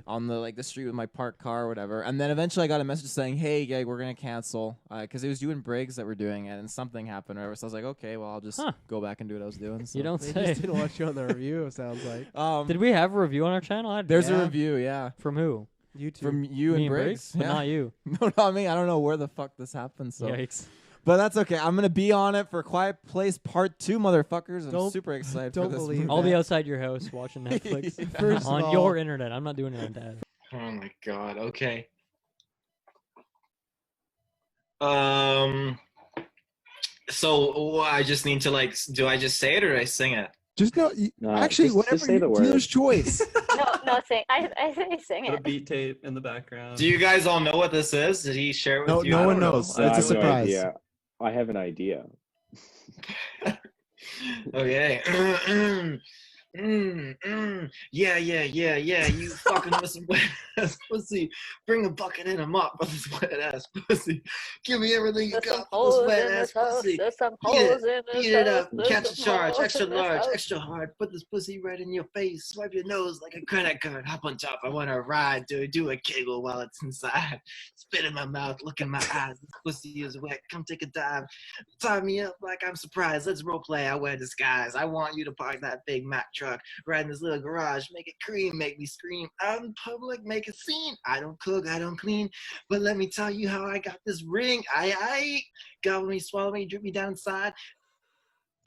on the street with my parked car or whatever, and then eventually I got a message saying, "Hey, yeah, we're gonna cancel," because it was you and Briggs that were doing it, and something happened or whatever. So I was like, "Okay, well, I'll just go back and do what I was doing." So. You don't They say. just didn't watch you on the review. It sounds like. Did we have a review on our channel? There's a review, yeah. From who? YouTube. From you Me and Briggs, but not you. No, not me. I don't know where the fuck this happened. So. Yikes. But that's okay. I'm gonna be on it for Quiet Place Part 2, motherfuckers. I'm Don't- super excited don't for this. believe I'll be that. outside your house watching Netflix First of on all- your internet. I'm not doing it on Dad. Oh my god. Okay. So I just need to like. Do I just say it or do I sing it? Just actually, whatever. say the Dealer's choice. No, sing. I say sing Put a it. beat tape in the background. Do you guys all know what this is? Did he share it with No, you? no I one don't know. knows. It's a surprise. I have an idea. Okay. Yeah. You fucking with some wet ass pussy. Bring a bucket and a mop for this wet ass pussy. Give me everything you got for this wet ass pussy. Beat it up. Catch a charge. Extra large. Extra hard. Put this pussy right in your face. Swipe your nose like a credit card. Hop on top. I want to ride. Do a kegel while it's inside. Spit in my mouth. Look in my eyes. This pussy is wet. Come take a dive. Tie me up like I'm surprised. Let's role play. I wear disguise. I want you to park that big Mack truck right in this little garage. Make it cream. Make me scream. Out in public. Make a scene. I don't cook. I don't clean. But let me tell you how I got this ring. I gobble me, swallow me, drip me down inside.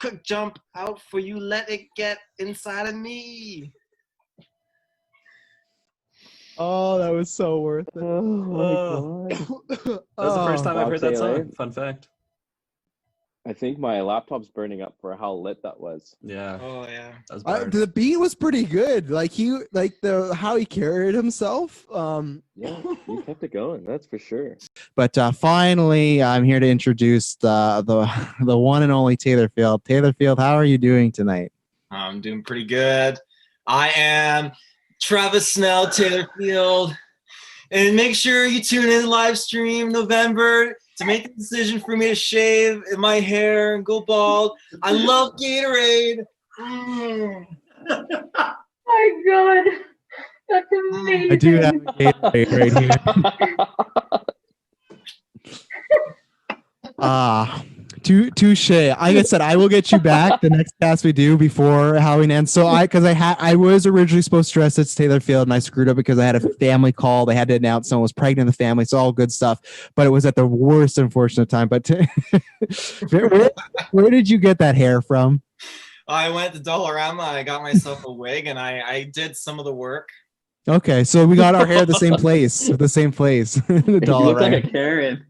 Quick jump out for you. Let it get inside of me. Oh, that was so worth it. Oh my god. That was the first time I've heard that song. Fun fact. I think my laptop's burning up for how lit that was. Yeah. Oh yeah. That was The beat was pretty good. Like how he carried himself. Yeah, you kept it going. That's for sure. But finally, I'm here to introduce the one and only Taylor Field. Taylor Field, how are you doing tonight? I'm doing pretty good. I am Travis Snell, Taylor Field. And make sure you tune in live stream November to make the decision for me to shave my hair and go bald. I love Gatorade. My God, that's amazing. I do have a Gatorade right here. Touche. Like I said, I will get you back the next cast we do before Halloween ends. So I was originally supposed to dress as Taylor Field and I screwed up because I had a family call. They had to announce someone was pregnant in the family. It's all good stuff, but it was at the worst unfortunate time. But where did you get that hair from? I went to Dollarama. I got myself a wig and I did some of the work. Okay, so we got our hair the same place. The You look like Dollarama. a Karen.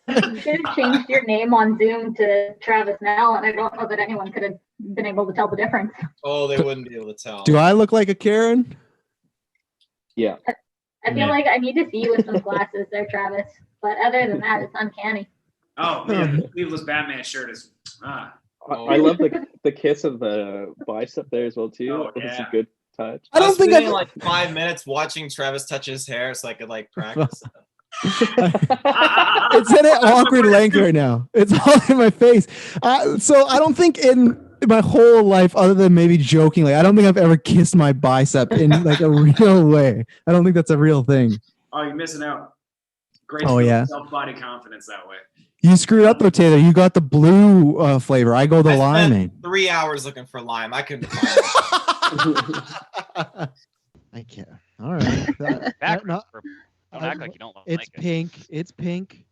You should have changed your name on Zoom to Travis Nell, and I don't know that anyone could have been able to tell the difference. Oh, they wouldn't be able to tell. Do I look like a Karen? Yeah. I feel like I need to see you with some glasses there, Travis. But other than that, it's uncanny. Oh man, the sleeveless Batman shirt is I love the kiss of the bicep there as well too. Oh, It's yeah. a good touch. I don't was think spending I've- like 5 minutes watching Travis touch his hair so I could like practice. It's at an awkward length right now. It's all in my face. So I don't think in my whole life, other than maybe jokingly, I don't think I've ever kissed my bicep in like a real way. I don't think that's a real thing. Oh, you're missing out. Great Oh, yeah. self-body confidence that way. You screwed up though, Taylor. You got the blue flavor. I go the I spent lime. 3 hours looking for lime. I couldn't find it. I can't. All right. Background's purple. Don't act like you don't like It's it. pink. It's pink.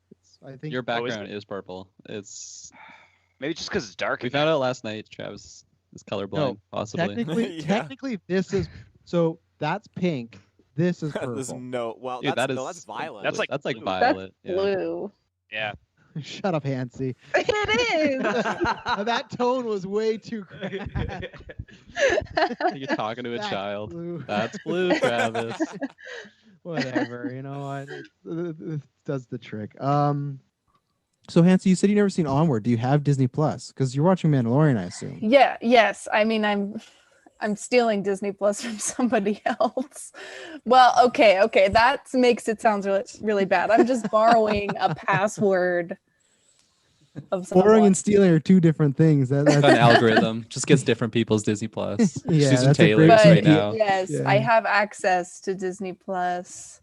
I think Your background is purple. Maybe just because it's dark. We found out last night Travis is colorblind, No, possibly. technically, this is so. That's pink. This is There's purple. no. Well, Dude, that's violet. That's like That's blue. violet. That's blue. Yeah. Shut up, Hansi. It is. That tone was way too grand. You're talking to a That's child. blue. That's blue, Travis. Whatever, you know what? It does the trick. So Hansi, you said you never seen Onward. Do you have Disney Plus? Because you're watching Mandalorian, I assume. Yeah. Yes. I mean, I'm stealing Disney Plus from somebody else. Well, okay. That makes it sound really, really bad. I'm just borrowing a password of someone. Borrowing and stealing are two different things. That's An algorithm just gets different people's Disney Plus. Yeah, Susan that's a great Taylor's But right now. yes, Yeah. I have access to Disney Plus.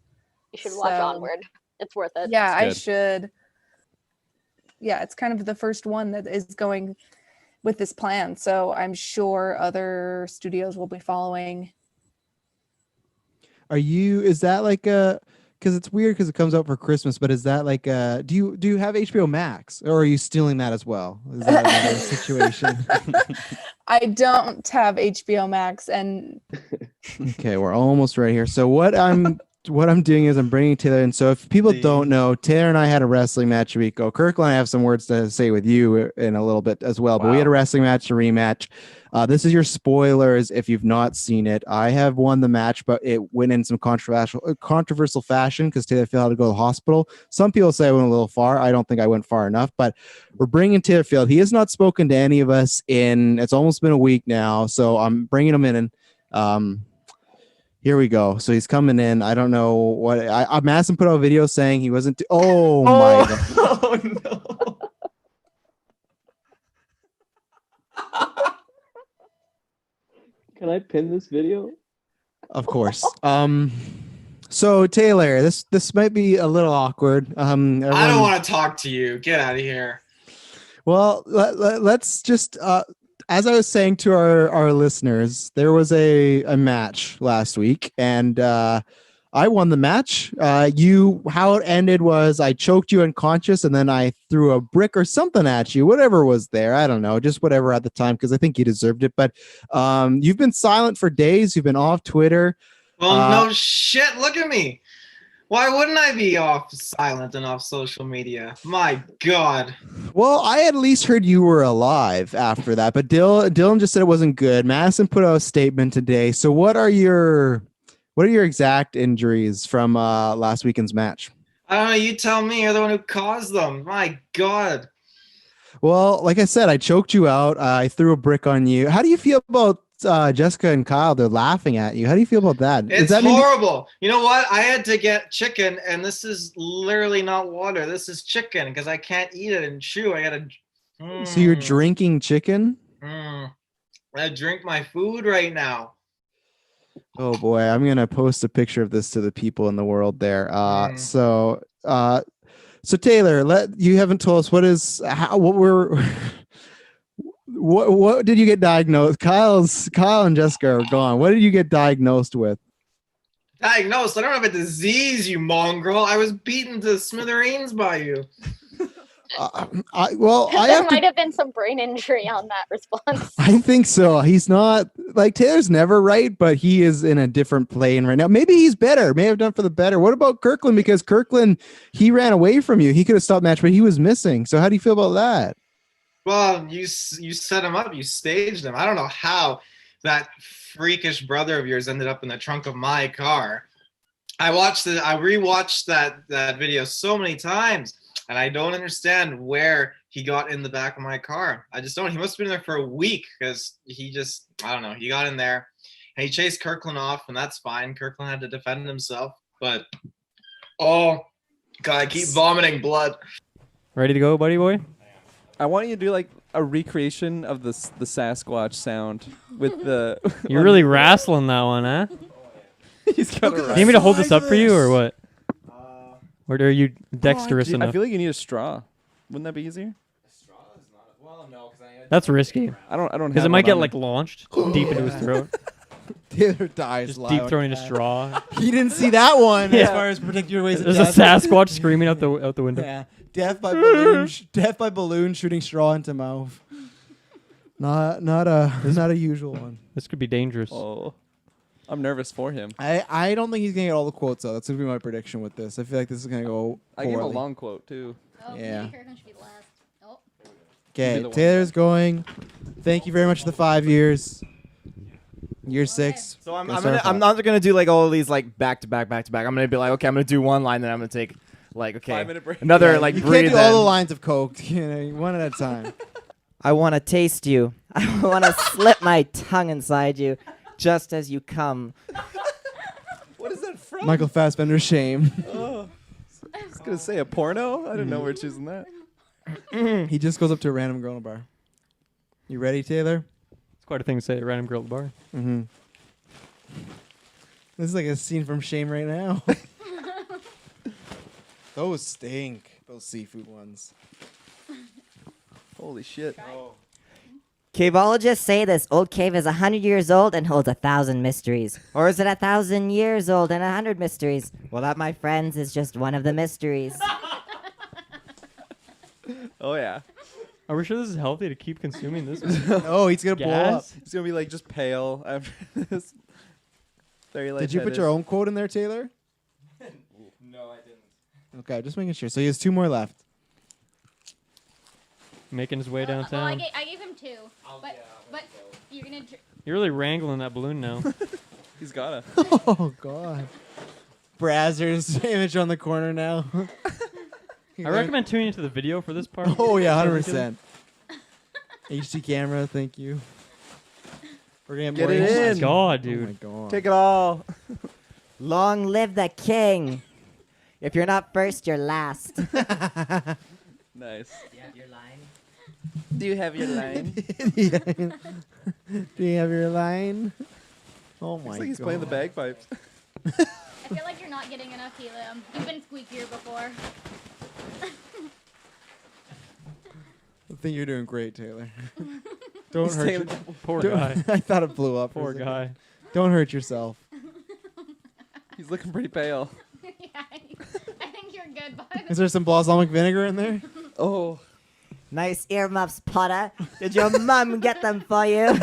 You should watch So- Onward. It's worth it. Yeah, I good. should. Yeah, it's kind of the first one that is going with this plan. So I'm sure other studios will be following. Is that like a, because it's weird because it comes out for Christmas, but is that like a, do you have HBO Max, or are you stealing that as well? Is that another situation? I don't have HBO Max, and Okay, we're almost right here. So what I'm doing is I'm bringing Taylor in. So if people don't know, Taylor and I had a wrestling match a week ago. Kirkland, I have some words to say with you in a little bit as well. But we had a wrestling match, a rematch. This is your spoilers if you've not seen it. I have won the match, but it went in some controversial fashion because Taylor Field had to go to the hospital. Some people say I went a little far. I don't think I went far enough, but we're bringing Taylor Field. He has not spoken to any of us it's almost been a week now. So I'm bringing him in. Here we go. So he's coming in. I don't know what I'm asking. Put out a video saying he wasn't. Oh my god. Oh no. Can I pin this video? Of course. So Taylor, this might be a little awkward. I don't want to talk to you. Get out of here. Well, let's just. As I was saying to our listeners, there was a match last week, and I won the match. How it ended was I choked you unconscious, and then I threw a brick or something at you, whatever was there. I don't know, just whatever at the time, because I think you deserved it. But you've been silent for days. You've been off Twitter. Well, no shit. Look at me. Why wouldn't I be off silent and off social media? My God. Well, I at least heard you were alive after that, but Dylan just said it wasn't good. Madison put out a statement today. So what are your exact injuries from last weekend's match? I don't know. You tell me. You're the one who caused them. My God. Well, like I said, I choked you out. I threw a brick on you. How do you feel about Jessica and Kyle? They're laughing at you. How do you feel about that? It's Is that horrible. You know what? I had to get chicken, and this is literally not water. This is chicken because I can't eat it and chew. I gotta. So you're drinking chicken? I drink my food right now. Oh boy, I'm gonna post a picture of this to the people in the world there. So Taylor, you haven't told us what did you get diagnosed? Kyle and Jessica are gone. What did you get diagnosed with? Diagnosed? I don't have a disease, you mongrel. I was beaten to smithereens by you. There might have been some brain injury on that response. I think so. He's not like Taylor's never right, but he is in a different plane right now. Maybe he's better. May have done for the better. What about Kirkland? Because Kirkland, he ran away from you. He could have stopped match, but he was missing. So how do you feel about that? Well, you set him up. You staged him. I don't know how that freakish brother of yours ended up in the trunk of my car. I rewatched that video so many times, and I don't understand where he got in the back of my car. I just don't. He must have been there for a week because I don't know. He got in there and he chased Kirkland off, and that's fine. Kirkland had to defend himself, but oh God, I keep vomiting blood. Ready to go, buddy boy? I want you to do like a recreation of the Sasquatch sound with the. You're really wrestling that one, huh? He's got Do you need me to hold this up for you or what? Or are you dexterous I enough? feel like you need a straw. Wouldn't that be easier? That's risky. I don't. Because it might get like launched deep into his throat. Taylor dies Just live deep on throwing a camera. straw. He didn't see that one. Yeah. As far as predict your ways of There's death. a Sasquatch screaming out the window. Yeah, death by balloon. Death by balloon, shooting straw into mouth. Not a usual one. This could be dangerous. Oh, I'm nervous for him. I don't think he's gonna get all the quotes though. That's gonna be my prediction with this. I feel like this is gonna go I gave him a poorly. long quote too. Oh, Yeah. maybe Kirkland should be last. Oh. Okay, the one. Taylor's going. Thank you very much for the 5 years. Year 6. So I'm Gonna start I'm off. not gonna do like all of these like back to back. I'm gonna be like, okay, I'm gonna do one line, then I'm gonna take like, okay, 5-minute break. another Yeah, like you breathe can't do all the in. lines of coke. You know, one at a time. I want to taste you. I want to slip my tongue inside you just as you come. What is that from? Michael Fassbender's Shame. Oh. I was gonna say a porno. I didn't know we're choosing that. He just goes up to a random girl in a bar. You ready, Taylor? It's quite a thing to say at a random girl at the bar. Mm-hmm. This is like a scene from Shame right now. Those stink. Those seafood ones. Holy shit. Caveologists say this old cave is 100 years old and holds 1,000 mysteries. Or is it 1,000 years old and 100 mysteries? Well, that, my friends, is just one of the mysteries. Oh yeah. Are we sure this is healthy to keep consuming this? Oh, he's gonna blow up. Gas? He's gonna be like just pale after this. Very Did you put your own quote in there, Taylor? No, I didn't. Okay, just making sure. So he has 2 more left. Making his way Well, downtown. I gave him 2. But you're gonna. You're really wrangling that balloon now. He's gotta. Oh God. Brazzers image on the corner now. I recommend tuning into the video for this part. Oh yeah, 100%. HD camera, thank you. We're gonna Get more it HD. in. God, Oh my dude. God. Take it all. Long live the king. If you're not first, you're last. Nice. Do you have your line? Do you have your line? Do you have your line? Oh my Looks God. like he's playing the bagpipes. I feel like you're not getting enough helium. You've been squeakier before. I think you're doing great, Taylor. Don't He's hurt taking your- it- Poor don't- guy. I thought it blew up. for a Poor second. guy. Don't hurt yourself. He's looking pretty pale. Yeah, I think you're good. By Is there some balsamic vinegar in there? Oh. Nice earmuffs, Potter. Did your mum get them for you?